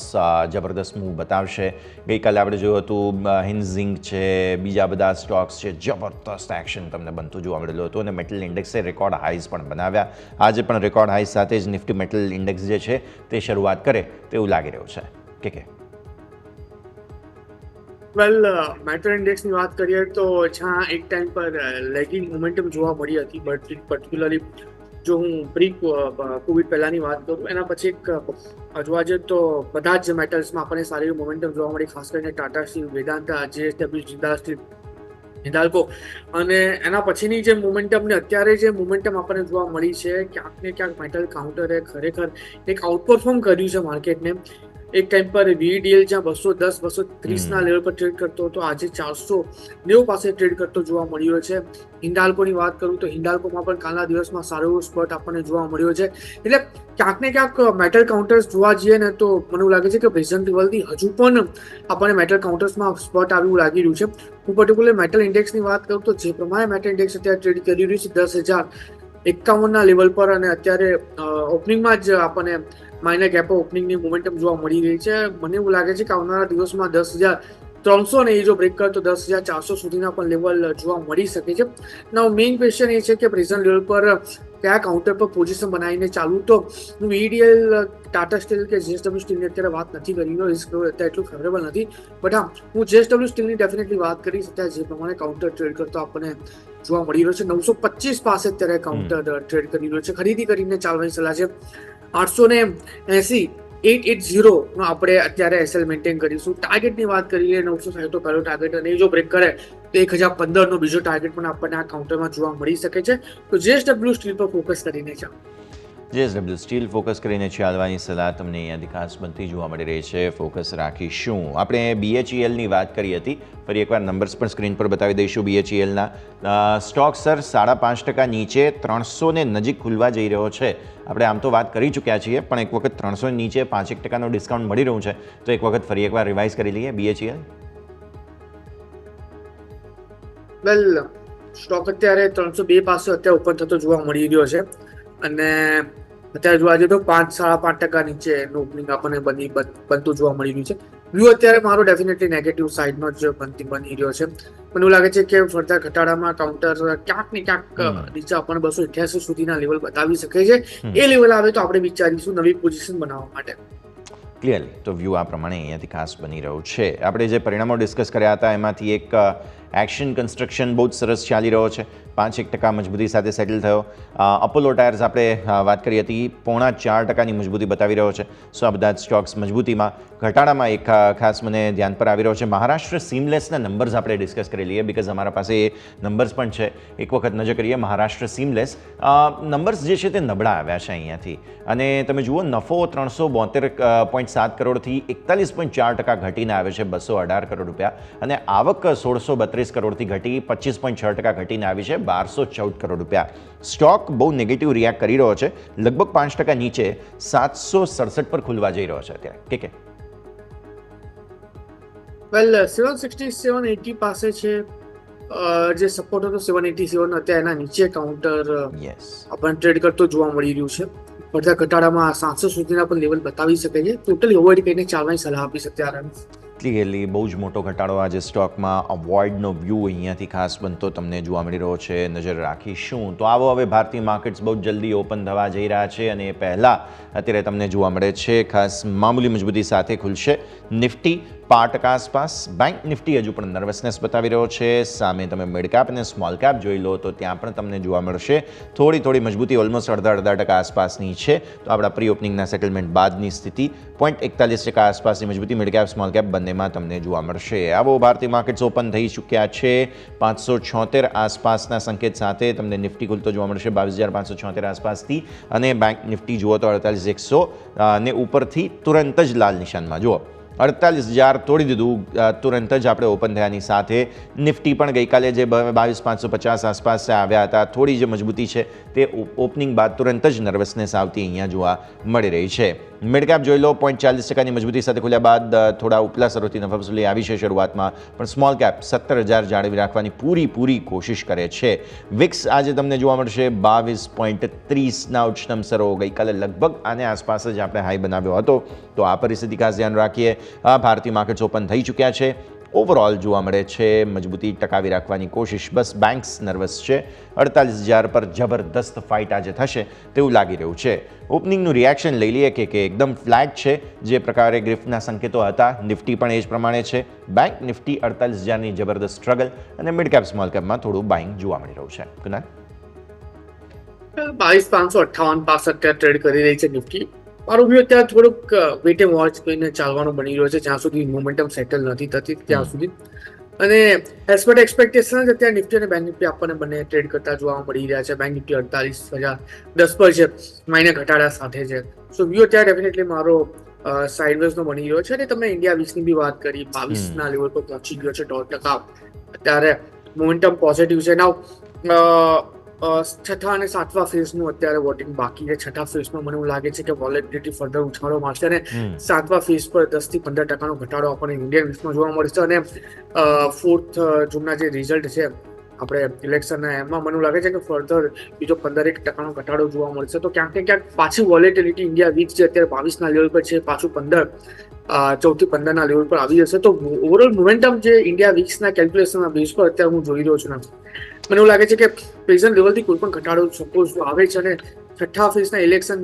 જબરદસ્ત મૂવ બતાવશે. ગઈકાલે આપણે જોયું હતું હિન્ઝિંગ છે, બીજા બધા સ્ટોક્સ છે, જબરદસ્ત એક્શન તમને બનતું જોવા મળેલું હતું, અને મેટલ ઇન્ડેક્સે રેકોર્ડ હાઈઝ પણ બનાવ્યા. આજે પણ રેકોર્ડ હાઈઝ સાથે જ નિફ્ટી મેટલ ઇન્ડેક્સ જે છે તે શરૂઆત કરે તેવું લાગી રહ્યું છે કે વેલ મેટલ ઇન્ડેક્સની વાત કરીએ તો જ્યાં એક ટાઈમ પર લેગિંગ મોમેન્ટમ જોવા મળી હતી, બટ પર્ટિક્યુલરલી જો હું પ્રી કોવિડ પહેલાંની વાત કરું એના પછી એક જોવા જઈએ તો બધા જ મેટલ્સમાં આપણને સારી મોમેન્ટમ જોવા મળી, ખાસ કરીને Tata steel, Vedanta, JSW, Jindal steel, Hindalco, અને એના પછીની જે મોમેન્ટમ ને અત્યારે જે મોમેન્ટમ આપણને જોવા મળી છે, ક્યાંક ને ક્યાંક મેટલ કાઉન્ટરે ખરેખર એક આઉટપરફોર્મ કર્યું છે માર્કેટને. એક ટાઈમ પર VDL જ્યાં 210-230 લેવલ પર ટ્રેડ કરતો હતો, આજે 490 પાસે ટ્રેડ કરતો જોવા મળ્યો છે. હિન્ડાલ્કોની વાત કરું તો હિન્ડાલ્કોમાં પણ કાલના દિવસમાં સારો એવો સ્પર્ટ આપણને જોવા મળ્યો છે. એટલે ક્યાંક ને ક્યાંક મેટલ કાઉન્ટર્સ જોવા જઈએ ને તો મને એવું લાગે છે કે પ્રેઝન્ટ લેવલથી હજુ પણ આપણને મેટલ કાઉન્ટર્સમાં સ્પર્ટ આવ્યું લાગી રહ્યું છે. હું પર્ટિક્યુલર મેટલ ઇન્ડેક્સની વાત કરું તો જે પ્રમાણે મેટલ ઇન્ડેક્સ અત્યારે ટ્રેડ કરી રહ્યું છે 10,051 લેવલ પર, અને અત્યારે ઓપનિંગમાં જ આપણને માઇનર ગેપ ઓપનિંગની મોમેન્ટમ જોવા મળી રહી છે. મને એવું લાગે છે કે આવનારા દિવસમાં 10,000 300 ને એ જો બ્રેક કરે તો 10,400 સુધીના પણ લેવલ જોવા મળી શકે છે. નાઉ મેઇન ક્વેશ્ચન એ છે કે પ્રેઝન્ટ લેવલ પર કયા કાઉન્ટર પર પોઝિશન બનાવીને ચાલુ. તો હું ઈડીએલ, ટાટા સ્ટીલ કે જેએસડબલ્યુ સ્ટીલની અત્યારે વાત નથી કરી રહ્યો, રિસ્ક અત્યારે એટલું ફેવરેબલ નથી. બટ હા, હું જેએસડબલ્યુ સ્ટીલની ડેફિનેટલી વાત કરીશ. અત્યારે જે પ્રમાણે કાઉન્ટર ટ્રેડ કરતો આપણને જોવા મળી રહ્યો છે, 925 પાસે અત્યારે કાઉન્ટર ટ્રેડ કરી રહ્યો છે. ખરીદી કરીને ચાલવાની સલાહ છે. 880 880 નો આપણે અત્યારે એસએલ મેન્ટેન કરીશું. ટાર્ગેટની વાત કરીએ 960 તો પહેલો ટાર્ગેટ, અને જો બ્રેક કરે તો 1015 નો બીજો ટાર્ગેટ પણ આપણને આ કાઉન્ટરમાં જોવા મળી શકે છે. તો જેએસડબલ્યુ સ્ટીલ પર ફોકસ કરીને ચાલો. જેએસડબલ્યુ સ્ટીલ ફોકસ કરીને ચાલવાની સલાહ તમને અહીંયાથી ખાસ બનતી જોવા મળી રહી છે. ફોકસ રાખીશું. આપણે BHELની વાત કરી હતી, ફરી એકવાર નંબર્સ પણ સ્ક્રીન પર બતાવી દઈશું. BHELના સ્ટોક સર 5.5% નીચે 300 ને નજીક ખુલવા જઈ રહ્યો છે. આપણે આમ તો વાત કરી ચૂક્યા છીએ, પણ એક વખત 300 નીચે 5% ડિસ્કાઉન્ટ મળી રહ્યું છે, તો એક વખત ફરી એકવાર રિવાઇઝ કરી લઈએ. BHEL વેલ, સ્ટોક અત્યારે 302 પાસે અત્યારે ઓપન થતો જોવા મળી રહ્યો છે, અને અત્યારે જોવા જઈએ તો 5-5.5% નીચે ઓપનિંગ આપણને બનતું જોવા મળી રહ્યું છે. વ્યૂ અત્યારે મારો ડેફિનેટલી નેગેટિવ સાઇડનો જ બની રહ્યો છે. મને એવું લાગે છે કે ફર્ધર ઘટાડામાં કાઉન્ટર ક્યાંક ને ક્યાંક નીચે આપણને 288 સુધીના લેવલ બતાવી શકે છે. એ લેવલ આવે તો આપણે વિચારીશું નવી પોઝિશન બનાવવા માટે. ક્લિયરલી તો વ્યૂ આ પ્રમાણે અહીંયાથી ખાસ બની રહ્યું છે. આપણે જે પરિણામો ડિસ્કસ કર્યા હતા એમાંથી એક એક્શન કન્સ્ટ્રક્શન બહુ જ સરસ ચાલી રહ્યો છે, 5% મજબૂતી સાથે સેટલ થયો. અપોલો ટાયર્સ આપણે વાત કરી હતી, 4.5% મજબૂતી બતાવી રહ્યો છે. સો આ બધા જ સ્ટોક્સ મજબૂતીમાં. ઘટાડામાં એક ખાસ મને ધ્યાન પર આવી રહ્યો છે મહારાષ્ટ્ર સીમલેસના નંબર્સ આપણે ડિસ્કસ કરી લઈએ, બિકોઝ અમારા પાસે એ નંબર્સ પણ છે. એક વખત નજર કરીએ મહારાષ્ટ્ર સીમલેસ. નંબર્સ જે છે તે નબળા આવ્યા છે અહીંયાથી, અને તમે જુઓ નફો 372.7 કરોડથી 41.4% ઘટીને આવે છે 218 કરોડ રૂપિયા, અને આવક 1632 કરોડથી ઘટી 25.6% ઘટીને આવી છે 1214 કરોડ રૂપિયા. સ્ટોક બહુ નેગેટિવ રિએક્ટ કરી રહ્યો છે, લગભગ 5% નીચે 767 પર ખુલવા જઈ રહ્યો છે અત્યારે. કે વેલ, 760-780 પાસે છે જે સપોર્ટ હતો 787, અત્યારે એના નીચે કાઉન્ટર આપણને ટ્રેડ કરતો જોવા મળી રહ્યું છે. બધા ઘટાડામાં 700 સુધીના પણ લેવલ બતાવી શકે છે. ટોટલી અવોઇડ કરીને ચાલવાની સલાહ આપીશ અત્યારે. ક્લિયરલી બહુ જ મોટો ઘટાડો આજે સ્ટોકમાં. અવોઇડનો વ્યૂ અહીંયાથી ખાસ બનતો તમને જોવા મળી રહ્યો છે. નજર રાખીશું. તો આવો હવે ભારતીય માર્કેટ્સ બહુ જલ્દી ઓપન થવા જઈ રહ્યા છે, અને એ પહેલાં અત્યારે તમને જોવા મળે છે ખાસ મામૂલી મજબૂતી સાથે ખુલશે નિફ્ટી 5% આસપાસ. બેંક નિફ્ટી હજુ પણ નર્વસનેસ બતાવી રહ્યો છે. સામે તમે મિડ કેપ અને સ્મોલ કેપ જોઈ લો તો ત્યાં પણ તમને જોવા મળશે થોડી મજબૂતી, ઓલમોસ્ટ 0.5% આસપાસની છે. તો આપણા પ્રી ઓપનિંગના સેટલમેન્ટ બાદની સ્થિતિ 0.41% આસપાસની મજબૂતી મિડ કેપ સ્મોલ કેપ બંનેમાં તમને જોવા મળશે. આવો ભારતીય માર્કેટ્સ ઓપન થઈ ચૂક્યા છે 576 આસપાસના સંકેત સાથે. તમને નિફ્ટી ખુલતો જોવા મળશે 22,576 આસપાસથી, અને બેંક નિફ્ટી જુઓ તો 48,100 ને ઉપરથી તુરંત જ લાલ નિશાનમાં. જુઓ 48,000 તોડી દીધું તુરંત જ આપણે ઓપન થયાની સાથે. નિફ્ટી પણ ગઈકાલે જે 22,550 આસપાસ આવ્યા હતા, થોડી જે મજબૂતી છે તે ઓપનિંગ બાદ તુરંત જ નર્વસનેસ આવતી અહીંયા જોવા મળી રહી છે. મિડ કેપ જોઈ લો 0.40%ની મજબૂતી સાથે ખુલ્યા બાદ થોડા ઉપલા સ્તરોથી નફા વસૂલી આવી છે શરૂઆતમાં, પણ સ્મોલ કેપ 17,000 જાળવી રાખવાની પૂરી કોશિશ કરે છે. વિક્સ આજે તમને જોવા મળશે 22.30ના ઉચ્ચતમ સ્તરો. ગઈકાલે લગભગ આને આસપાસ જ આપણે હાઈ બનાવ્યો હતો. તો આ પરિસ્થિતિ ખાસ ધ્યાન રાખીએ. ભારતીય માર્કેટ્સ ઓપન થઈ ચૂક્યા છે. ઓવરઓલ જોવા મળે છે મજબૂતી ટકાવી રાખવાની કોશિશ. બસ બેંક્સ નર્વસ છે. 48,000 પર જબરદસ્ત ફાઇટ આજે થશે તેવું લાગી રહ્યું છે. ઓપનિંગનું રિએક્શન લઈ લઈએ કે એકદમ ફ્લેટ છે, જે પ્રકારે ગ્રિફ્ટના સંકેતો હતા. નિફ્ટી પણ એ જ પ્રમાણે છે. બેંક નિફ્ટી 48,000ની જબરદસ્ત સ્ટ્રગલ, અને મિડ કેપ સ્મોલ કેપમાં થોડું બાઇંગ જોવા મળી રહ્યું છે. કુનાલ, 22,558 પાસે અત્યારે ટ્રેડ કરી રહી છે નિફ્ટી. મારું વ્યૂ અત્યારે થોડુંક વેટ એન્ડ વોચ કરીને ચાલવાનું બની રહ્યો છે, જ્યાં સુધી મોમેન્ટમ સેટલ નથી થતી ત્યાં સુધી. અને એઝ પર એક્સપેક્ટેશન જ અત્યારે નિફ્ટી અને બેંક નિફ્ટી આપણને બંને ટ્રેડ કરતા જોવા મળી રહ્યા છે. બેંક નિફ્ટી 48,010 પર છે, માઇનર ઘટાડા સાથે છે. સો વ્યૂ અત્યારે ડેફિનેટલી મારો સાઇડવેઝનો બની રહ્યો છે. અને તમે ઇન્ડિયા 20ની બી વાત કરી, 22ના લેવલ પર પહોંચી ગયો છે 1.5%. અત્યારે મોમેન્ટમ પોઝિટિવ છે. નાવ છઠ્ઠા અને સાતમા ફેઝનું અત્યારે વોટિંગ બાકી છે. છઠ્ઠા ફેઝમાં મને એવું લાગે છે કે વોલેટિલિટી ફર્ધર ઉછાળો મારશે, અને સાતમા ફેઝ પર 10-15% ઘટાડો આપણને ઇન્ડિયન વીસમાં જોવા મળશે. અને 4th જૂનના જે રિઝલ્ટ છે આપણે ઇલેક્શન એમાં મને લાગે છે કે ફર્ધર બીજો 15% ઘટાડો જોવા મળશે. તો ક્યાંક ને ક્યાંક પાછી વોલેટિલિટી ઇન્ડિયા વીક છે અત્યારે 22ના લેવલ પર છે, પાછું 14 થી 15ના લેવલ પર આવી જશે. તો ઓવરઓલ મોમેન્ટમ જે ઇન્ડિયા વીક્સના કેલ્ક્યુલેશનના બેઝ પર અત્યારે હું જોઈ રહ્યો છું, મને એવું લાગે છે કે પ્રેઝન્ટ લેવલથી કોઈ પણ ઘટાડો સપોઝ આવે છે અને છઠ્ઠા ફેઝના ઇલેક્શન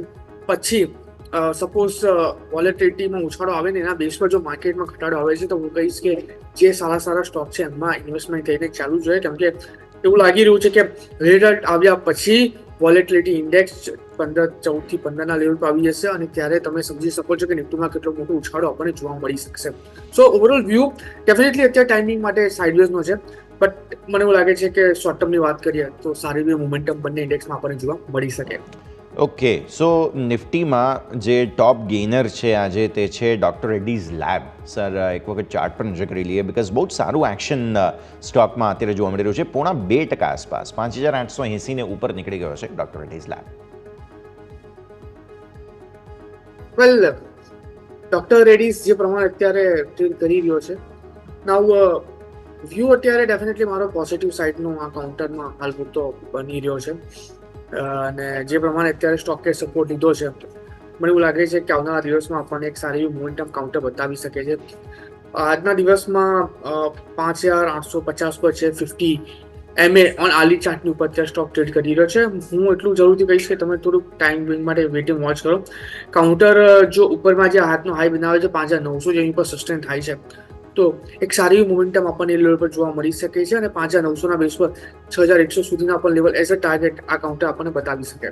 પછી સપોઝ વોલેટિલિટીમાં ઉછાળો આવે ને એના બેઝ પર જો માર્કેટમાં ઘટાડો આવે છે તો હું કહીશ કે જે સારા સારા સ્ટોક છે એમાં ઇન્વેસ્ટમેન્ટ કરીને ચાલુ જોઈએ, કેમ કે એવું લાગી રહ્યું છે કે રિઝલ્ટ આવ્યા પછી વોલેટિલિટી ઇન્ડેક્સ 14 થી 15ના લેવલ પર આવી જશે અને ત્યારે તમે સમજી શકો છો કે નિફ્ટીમાં કેટલો મોટો ઉછાળો આપણને જોવા મળી શકશે. સો ઓવરઓલ વ્યૂ ડેફિનેટલી અત્યારે ટાઈમિંગ માટે સાઇડવેઝનો છે, બટ મને એવું લાગે છે કે શોર્ટ ટર્મની વાત કરીએ તો સારી એવી મોમેન્ટમ બંને ઇન્ડેક્સમાં આપણને જોવા મળી શકે. ઓકે, સો નિફ્ટીમાં જે ટોપ ગેઇનર છે આજે તે છે ડૉક્ટર રેડ્ડીઝ લેબ. સર, એક વખત ચાર્ટ પર નજર કરી લઈએ, બિકોઝ બહુ જ સારું એક્શન સ્ટોકમાં અત્યારે જોવા મળી રહ્યું છે. 0.5% આસપાસ 5,880ને ઉપર નીકળી ગયો છે ડૉક્ટર રેડ્ડીઝ લેબ. વેલ, ડોક્ટર રેડ્ડીઝ જે પ્રમાણે અત્યારે ટ્રેડ કરી રહ્યો છે, નાવ વ્યૂ અત્યારે ડેફિનેટલી મારો પોઝિટિવ સાઇડનો આ કાઉન્ટરમાં હાલ પૂરતો બની રહ્યો છે અને જે પ્રમાણે અત્યારે સ્ટોકે સપોર્ટ લીધો છે, મને એવું લાગે છે કે આવનારા દિવસમાં આપણને એક સારી એવી મોમેન્ટમ કાઉન્ટર બતાવી શકે છે. આજના દિવસમાં 5,850 પર છે 50 MA ઓન આલી ચાર્ટની ઉપર અત્યારે સ્ટોક ટ્રેડ કરી રહ્યો છે. હું એટલું જરૂરથી કહીશ કે તમે થોડુંક ટાઈમ માટે વેટિંગ વોચ કરો. કાઉન્ટર જો ઉપરમાં જે હાથનો હાઈ બનાવે છે 5,900 જેની ઉપર સસ્ટેન થાય છે તો એક સારી મોમેન્ટમ આપણને એ લેવલ પર જોવા મળી શકે છે અને 5,900ના બેઝ પર 6,100 સુધીના પણ લેવલ એઝ અ ટાર્ગેટ આ કાઉન્ટર આપણને બતાવી શકે.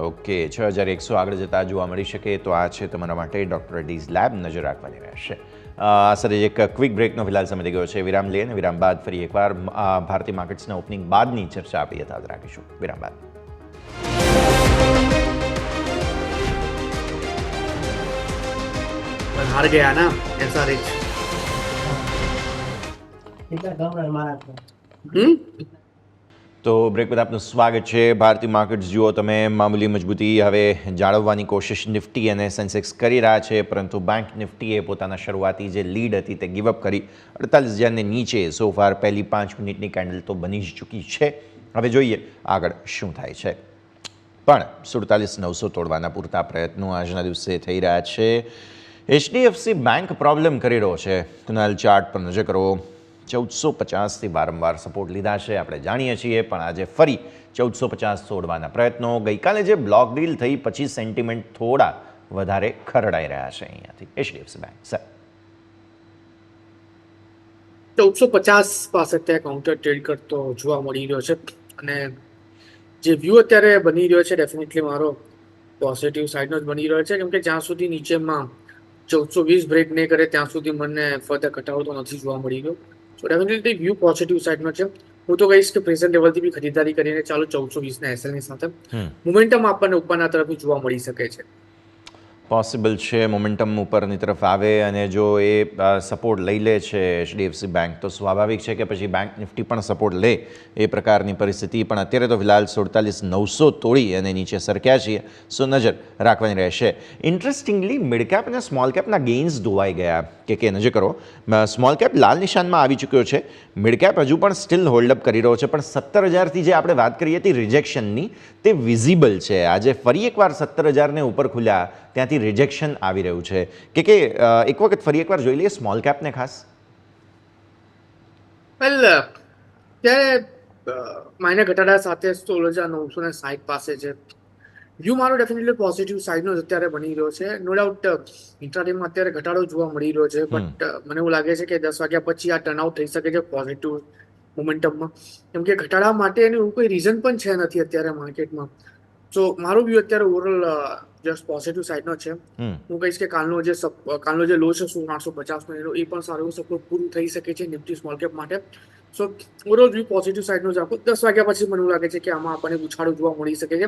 ઓકે, 6,100 આગળ જતા જોવા મળી શકે તો આ છે તમારા માટે ડૉક્ટર રેડ્ડીઝ લેબ. નજર રાખવાની રહેશે. સર, એક ક્વિક બ્રેકનો ફિલહાલ સમય થઈ ગયો છે. વિરામ લઈએ અને વિરામ બાદ ફરી એકવાર ભારતીય માર્કેટ્સના ઓપનિંગ બાદની ચર્ચા આપણે યથાવત રાખીશું. વિરામ બાદ હાર ગયા ના SRH. તો બ્રેક બાદ આપનું સ્વાગત છે. ભારતીય માર્કેટ્સ જુઓ તમે, મામૂલી મજબૂતી હવે જાળવવાની કોશિશ નિફ્ટી અને સેન્સેક્સ કરી રહ્યા છે, પરંતુ બેંક નિફ્ટીએ પોતાના શરૂઆતી જે લીડ હતી તે ગીવઅપ કરી 48,000ને નીચે સો ફાર પહેલી 5 મિનિટની કેન્ડલ તો બની જ ચૂકી છે. હવે જોઈએ આગળ શું થાય છે. પણ 47,900 તોડવાના પૂરતા પ્રયત્નો આજના દિવસે થઈ રહ્યા છે. HDFC બેંક પ્રોબ્લેમ કરી રહ્યો છે. કુનાલ, ચાર્ટ પર નજર કરો. 1450થી વારંવાર સપોર્ટ લીધા છે, આપણે જાણીએ છીએ, પણ આજે ફરી 1450 તોડવાના પ્રયત્નો. ગઈકાલે જે બ્લોક ડીલ થઈ પછી સેન્ટિમેન્ટ થોડા વધારે ખરડાઈ રહ્યા છે અહીંયાથી HDFC બેંક. સર, 1450 પાસે ત્યાં કાઉન્ટર ટ્રેડ કરતો જોવા મળી રહ્યો છે અને જે વ્યૂ અત્યારે બની રહ્યો છે ડેફિનેટલી મારો પોઝિટિવ સાઇડનો જ બની રહ્યો છે, કેમ કે જ્યાં સુધી નીચેમાં 1420 બ્રેક નહીં કરે ત્યાં સુધી મને ફર્ધર ઘટાડો તો નથી જોવા મળી રહ્યો. સો ડેફિનેટલી વ્યૂ પોઝિટિવ સાઇડનો છે. હું તો કહીશ કે પ્રેઝન્ટ લેવલથી બી ખરીદારી કરીને ચાલો 1420ના એસએલની સાથે મોમેન્ટમ આપણને ઉપરના તરફથી જોવા મળી શકે છે. પોસિબલ છે મોમેન્ટમ ઉપરની તરફ આવે અને જો એ સપોર્ટ લઈ લે છે HDFC બેંક તો સ્વાભાવિક છે કે પછી બેંક નિફ્ટી પણ સપોર્ટ લે એ પ્રકારની પરિસ્થિતિ. પણ અત્યારે તો ફિલહાલ 47,900 તોડી અને નીચે સરક્યા છીએ, સો નજર રાખવાની રહેશે. ઇન્ટરેસ્ટિંગલી મિડ કેપ અને સ્મોલ કેપના ગેઇન્સ ધોવાઈ ગયા કે નજર કરો. સ્મોલ કેપ લાલ નિશાનમાં આવી ચૂક્યો છે, મિડ કેપ હજુ પણ સ્ટીલ હોલ્ડઅપ કરી રહ્યો છે, પણ 17,000થી જે આપણે વાત કરીએ હતી રિજેક્શનની તે વિઝિબલ છે. આજે ફરી એકવાર 17,000ને ઉપર ખુલ્યા ત્યાંથી રિજેક્શન આવી રહ્યું છે કે એક વખત ફરી એકવાર જોઈ લઈએ સ્મોલ કેપને ખાસ. વેલ, ત્યારે માઇનર ઘટાડા સાથે 16,960 પાસે છે. વ્યૂ મારો ડેફિનેટલી પોઝિટિવ સાઇડનો જ અત્યારે બની રહ્યો છે. નો ડાઉટ ઇન્ટ્રાડેમાં અત્યારે ઘટાડો જોવા મળી રહ્યો છે, બટ મને એવું લાગે છે કે 10 વાગ્યા પછી આ ટર્નઆઉટ થઈ શકે છે પોઝિટિવ મોમેન્ટમમાં, કેમ કે ઘટાડા માટે એનું કોઈ રીઝન પણ છે નથી અત્યારે માર્કેટમાં. સો મારો વ્યૂ અત્યારે ઓવરઓલ જસ્ટ પોઝિટિવ સાઇડનો છે. હું કહીશ કે કાલનો જે લો છે 850નો એ પણ સારો સપોર્ટ પૂરું થઈ શકે છે નિફ્ટી સ્મોલ કેપ માટે. સો ઓવરઓલ વ્યૂ પોઝિટિવ સાઇડનો જ આપો. 10 વાગ્યા પછી મને એવું લાગે છે કે આમાં આપણને ઉછાળો જોવા મળી શકે છે,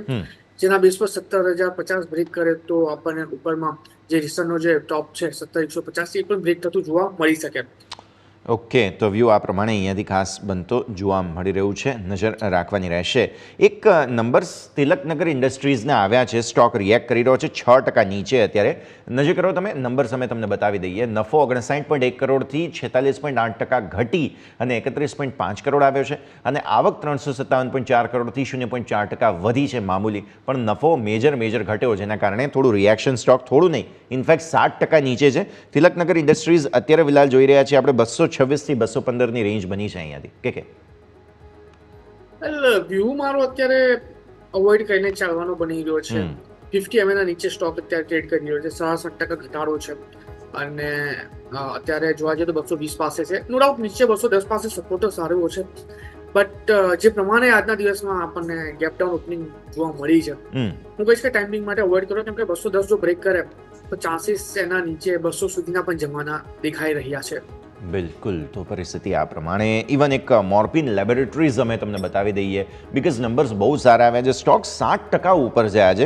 જેના બેઝ પર 17,050 બ્રેક કરે તો આપણને ઉપરમાં જે રિસર્ચનો જે ટોપ છે 17,150 એ પણ બ્રેક થતું જોવા મળી શકે. ઓકે, તો વ્યૂ આ પ્રમાણે અહીંયાથી ખાસ બનતો જોવા મળી રહ્યું છે, નજર રાખવાની રહેશે. એક નંબર્સ તિલકનગર ઇન્ડસ્ટ્રીઝના આવ્યા છે, સ્ટોક રિએક્ટ કરી રહ્યો છે 6% નીચે અત્યારે. નજર કરો તમે, નંબર્સ અમે તમને બતાવી દઈએ. નફો 59.1 કરોડથી 46.8% ઘટી અને 31.5 કરોડ આવ્યો છે, અને આવક 357.4 કરોડથી 0.4% વધી છે મામૂલી, પણ નફો મેજર ઘટ્યો, જેના કારણે થોડું રિએક્શન સ્ટોક થોડું નહીં, ઇનફેક્ટ 7% નીચે છે. તિલકનગર ઇન્ડસ્ટ્રીઝ અત્યારે ફિલહાલ જોઈ રહ્યા છીએ આપણે 226 થી 215 રેન્જ બની છે અહીંયાથી. કે વ્યૂ મારો અત્યારે અવોઇડ કરીને ચાલવાનો બની રહ્યો છે. 50 mA ના નીચે સ્ટોક અત્યારે ટ્રેડ કરી રહ્યો છે, 67% ઘટાડો છે, અને અત્યારે જોવા જઈએ તો 220 પાસે છે. નો ડાઉટ નીચે 210 પાસે સપોર્ટ સારો છે, બટ જે પ્રમાણે આજના દિવસમાં આપણને ગેપ ડાઉન ઓપનિંગ જોવા મળી છે, હું કહીશ કે ટાઈમિંગ માટે અવોઇડ કરો, કેમ કે 210 જો બ્રેક કરે તો ચાન્સીસ એના નીચે 200 સુધીના પણ જમાના દેખાઈ રહ્યા છે. બિલકુલ, તો પરિસ્થિતિ આ પ્રમાણે. ઇવન એક મોર્પિન લેબોરેટરીઝ અમે તમને બતાવી દઈએ, બિકોઝ નંબર્સ બહુ સારા આવ્યા છે. સ્ટોક 7% ઉપર છે આજે,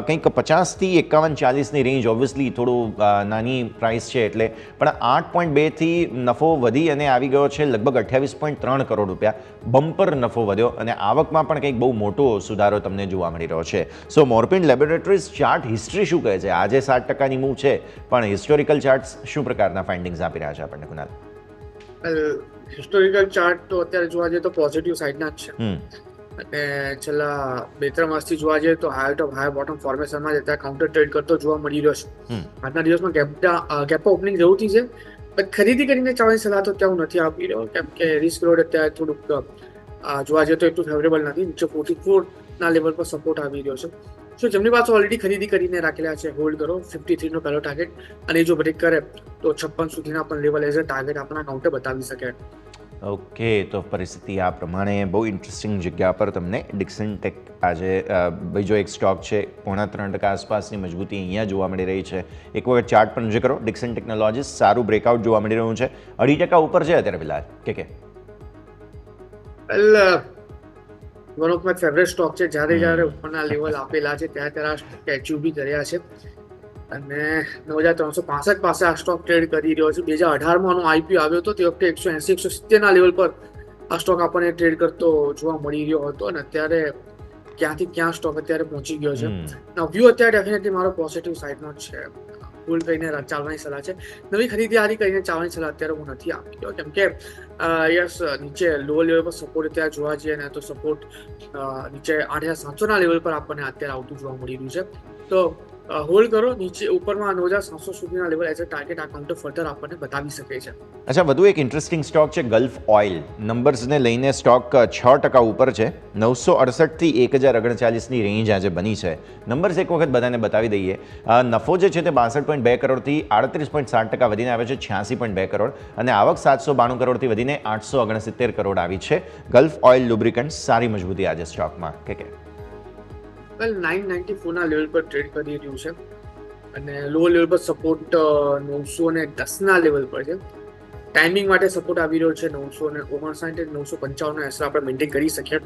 કંઈક 50 થી 51-40ની રેન્જ. ઓબ્વિયસલી થોડું નાની પ્રાઇસ છે એટલે, પણ 8.2 થી નફો વધી અને આવી ગયો છે લગભગ 28.3 કરોડ રૂપિયા. બમ્પર નફો વધ્યો અને આવકમાં પણ કંઈક બહુ મોટો સુધારો તમને જોવા મળી રહ્યો છે. સો મોર્પિન લેબોરેટરીઝ ચાર્ટ હિસ્ટ્રી શું કહે છે? આજે 7%ની મૂવ છે, પણ હિસ્ટોરિકલ ચાર્ટ્સ શું પ્રકારના ફાઇન્ડિંગ્સ આપી રહ્યા છે આપણને, કુનાલ? હિસ્ટોરિકલ ચાર્ટ તો અત્યારે જોવા જઈએ તો પોઝિટિવ સાઈડના જ છે, અને છેલ્લા 2-3 માસથી જોવા જઈએ તો હાઈ ટોપ હાઈ બોટમ ફોર્મેશનમાં જ અત્યારે કાઉન્ટર ટ્રેડ કરતો જોવા મળી રહ્યો છે. આજના દિવસમાં ગેપ ઓપનિંગ જરૂરથી છે, પણ ખરીદી કરીને ચાલવાની સલાહ તો ત્યાં હું નથી આપી રહ્યો, કેમ કે રિસ્ક રોડ અત્યારે થોડુંક જોવા જઈએ તો એટલું ફેવરેબલ નથી. નીચે 44 ના લેવલ પર સપોર્ટ આવી રહ્યો છે. સો જેમની પાસે ઓલરેડી ખરીદી કરીને રાખેલા છે, હોલ્ડ કરો. 53 નો પહેલો ટાર્ગેટ, અને જો બ્રેક કરે તો 56 સુધીના પણ લેવલ એઝ અ ટાર્ગેટ આપણા કાઉન્ટર બતાવી શકે. ઓકે, તો પરિસ્થિતિ આ પ્રમાણે. બહુ ઇન્ટરેસ્ટિંગ જગ્યા પર તમને ડિક્સન ટેક આજે બીજો એક સ્ટોક છે, 3.5% આસપાસની મજબૂતી અહીંયા જોવા મળી રહી છે. એક વખત ચાર્ટ પર નજર કરો. ડિક્સન ટેકનોલોજીસ સારું બ્રેકઆઉટ જોવા મળી રહ્યું છે, 2% ઉપર છે અત્યારે ફિલહાલ. કે one of my favourite stock છે. જ્યારે ઉપરના લેવલ આપેલા છે ત્યારે સ્ટેચ્યુ બી કર્યા છે, અને 9365 પાસે આ સ્ટોક ટ્રેડ કરી રહ્યો છે. 2018માં આનો આઈપીઓ આવ્યો હતો, તે વખતે 180-170 ના લેવલ પર આ સ્ટોક આપણને ટ્રેડ કરતો જોવા મળી રહ્યો હતો, અને અત્યારે ક્યાંથી ક્યાં સ્ટોક અત્યારે પહોંચી ગયો છે. વ્યૂ અત્યારે ડેફિનેટલી મારો પોઝિટિવ સાઈડનો જ છે. હોલ્ડ કરીને ચાલવાની સલાહ છે. નવી ખરીદી કરીને ચાલવાની સલાહ અત્યારે હું નથી આપી રહ્યો, કેમ કે યસ નીચે લો લેવલ પર સપોર્ટ અત્યારે જોવા જઈએ ને તો સપોર્ટ નીચે 8700 ના લેવલ પર આપણને અત્યારે આવતું જોવા મળી રહ્યું છે. તો હોલ્ડ કરો. નીચે ઉપરમાં 9700 સુધીના લેવલ એઝ અ ટાર્ગેટ આ કાઉન્ટર ફર્ધર આપણને બતાવી શકે છે. અચ્છા, વધુ એક ઇન્ટરેસ્ટિંગ સ્ટોક છે ગલ્ફ ઓઇલ. નંબર્સને લઈને સ્ટોક 6% ઉપર છે, 968 થી 1039ની રેન્જ આજે બની છે. નંબર્સ એક વખત બધાને બતાવી દઈએ. નફો જે છે તે 62.2 કરોડથી 38.7% વધીને આવે છે 86.2 કરોડ, અને આવક 792 કરોડથી વધીને 869 કરોડ આવી છે. ગલ્ફ ઓઇલ લુબ્રિકન્ટ સારી મજબૂતી આજે સ્ટોકમાં. કે 994 ના લેવલ પર ટ્રેડ કરી રહ્યું છે, અને લો લેવલ પર સપોર્ટ 910 ના લેવલ પર છે. ટાઈમિંગ માટે સપોર્ટ આવી રહ્યો છે 959 955 નો એસર આપણે મેન્ટેન કરી શકીએ.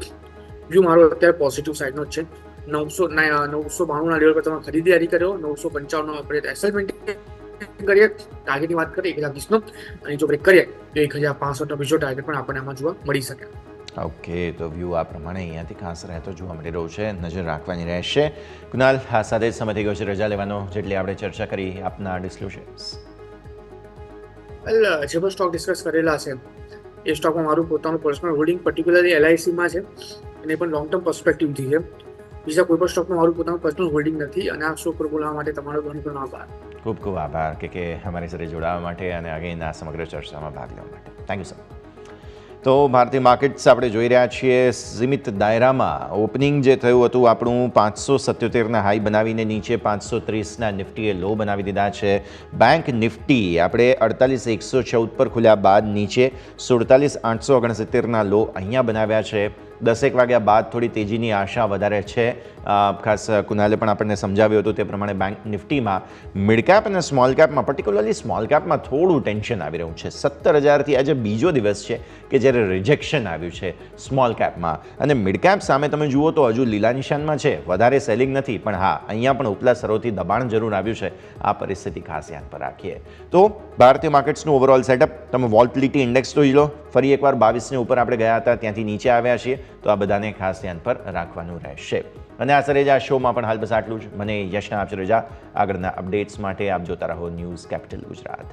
વ્યૂ મારો અત્યારે પોઝિટિવ સાઈડનો જ છે. 992 ના લેવલ પર તમે ખરીદારી કર્યો, 955 નો આપણે એસર મેન્ટેન કરીએ. ટાર્ગેટની વાત કરીએ 1020 નો, અને જો બ્રેક કરીએ તો 1065 નો બીજો ટાર્ગેટ પણ આપણને આમાં જોવા મળી શકે. ઓકે, તો વ્યૂ આ પ્રમાણે અહીંયાથી ખાસ રહેતો જોવા મળી રહ્યું છે, નજર રાખવાની રહેશે. કુનાલ, આ સાથે જ સમય થઈ ગયો છે રજા લેવાનો, જેટલી આપણે ચર્ચા કરી. આપના ડિસ્ક્લોઝર્સ. જે પણ સ્ટોક ડિસ્કસ કરેલા છે એ સ્ટોકમાં મારું પોતાનું પર્સનલ હોલ્ડિંગ પર્ટિક્યુલરલી LICમાં છે, અને પણ લોંગ ટર્મ પર્સપેક્ટિવથી છે. બીજા કોઈ પણ સ્ટોકમાં મારું પોતાનું પર્સનલ હોલ્ડિંગ નથી, અને આ શો પર બોલાવવા માટે તમારો ઘણો આભાર. ખૂબ ખૂબ આભાર કે અમારી સાથે જોડાવા માટે અને આગળ આ સમગ્ર ચર્ચામાં ભાગ લેવા માટે. Thank you sir. તો ભારતીય માર્કેટ્સ આપણે જોઈ રહ્યા છીએ સીમિત દાયરામાં. ઓપનિંગ જે થયું હતું આપણું 577ના હાઈ બનાવીને નીચે 530ના નિફ્ટીએ લો બનાવી દીધા છે. બેંક નિફ્ટી આપણે 48114 પર ખુલ્યા બાદ નીચે 47869ના લો અહીંયા બનાવ્યા છે. 10 વાગ્યા બાદ થોડી તેજીની આશા વધારે છે, ખાસ કુનાલે પણ આપણને સમજાવ્યું હતું તે પ્રમાણે બેંક નિફ્ટીમાં મિડ કેપ અને સ્મોલ કેપમાં પર્ટિક્યુલરલી સ્મોલ કેપમાં થોડું ટેન્શન આવી રહ્યું છે. 17,000થી આજે બીજો દિવસ છે કે જ્યારે રિજેક્શન આવ્યું છે સ્મોલ કેપમાં, અને મિડ કેપ સામે તમે જુઓ તો હજુ લીલા નિશાનમાં છે, વધારે સેલિંગ નથી, પણ હા અહીંયા પણ ઉપલા સ્તરોથી દબાણ જરૂર આવ્યું છે. આ પરિસ્થિતિ ખાસ ધ્યાન પર રાખીએ તો ભારતીય માર્કેટ્સનું ઓવરઓલ સેટઅપ તમે વોલ્ટિલિટી ઇન્ડેક્સ જોઈ લો, ફરી એકવાર 22ની ઉપર આપણે ગયા હતા, ત્યાંથી નીચે આવ્યા છીએ, તો આ બધાને ખાસ ધ્યાન પર રાખવાનું રહેશે. અને આ સરે જ આ શોમાં પણ હાલ બસ આટલું જ. મને યશના આપજો રજા. આગળના અપડેટ્સ માટે આપ જોતા રહો ન્યૂઝ કેપિટલ ગુજરાત.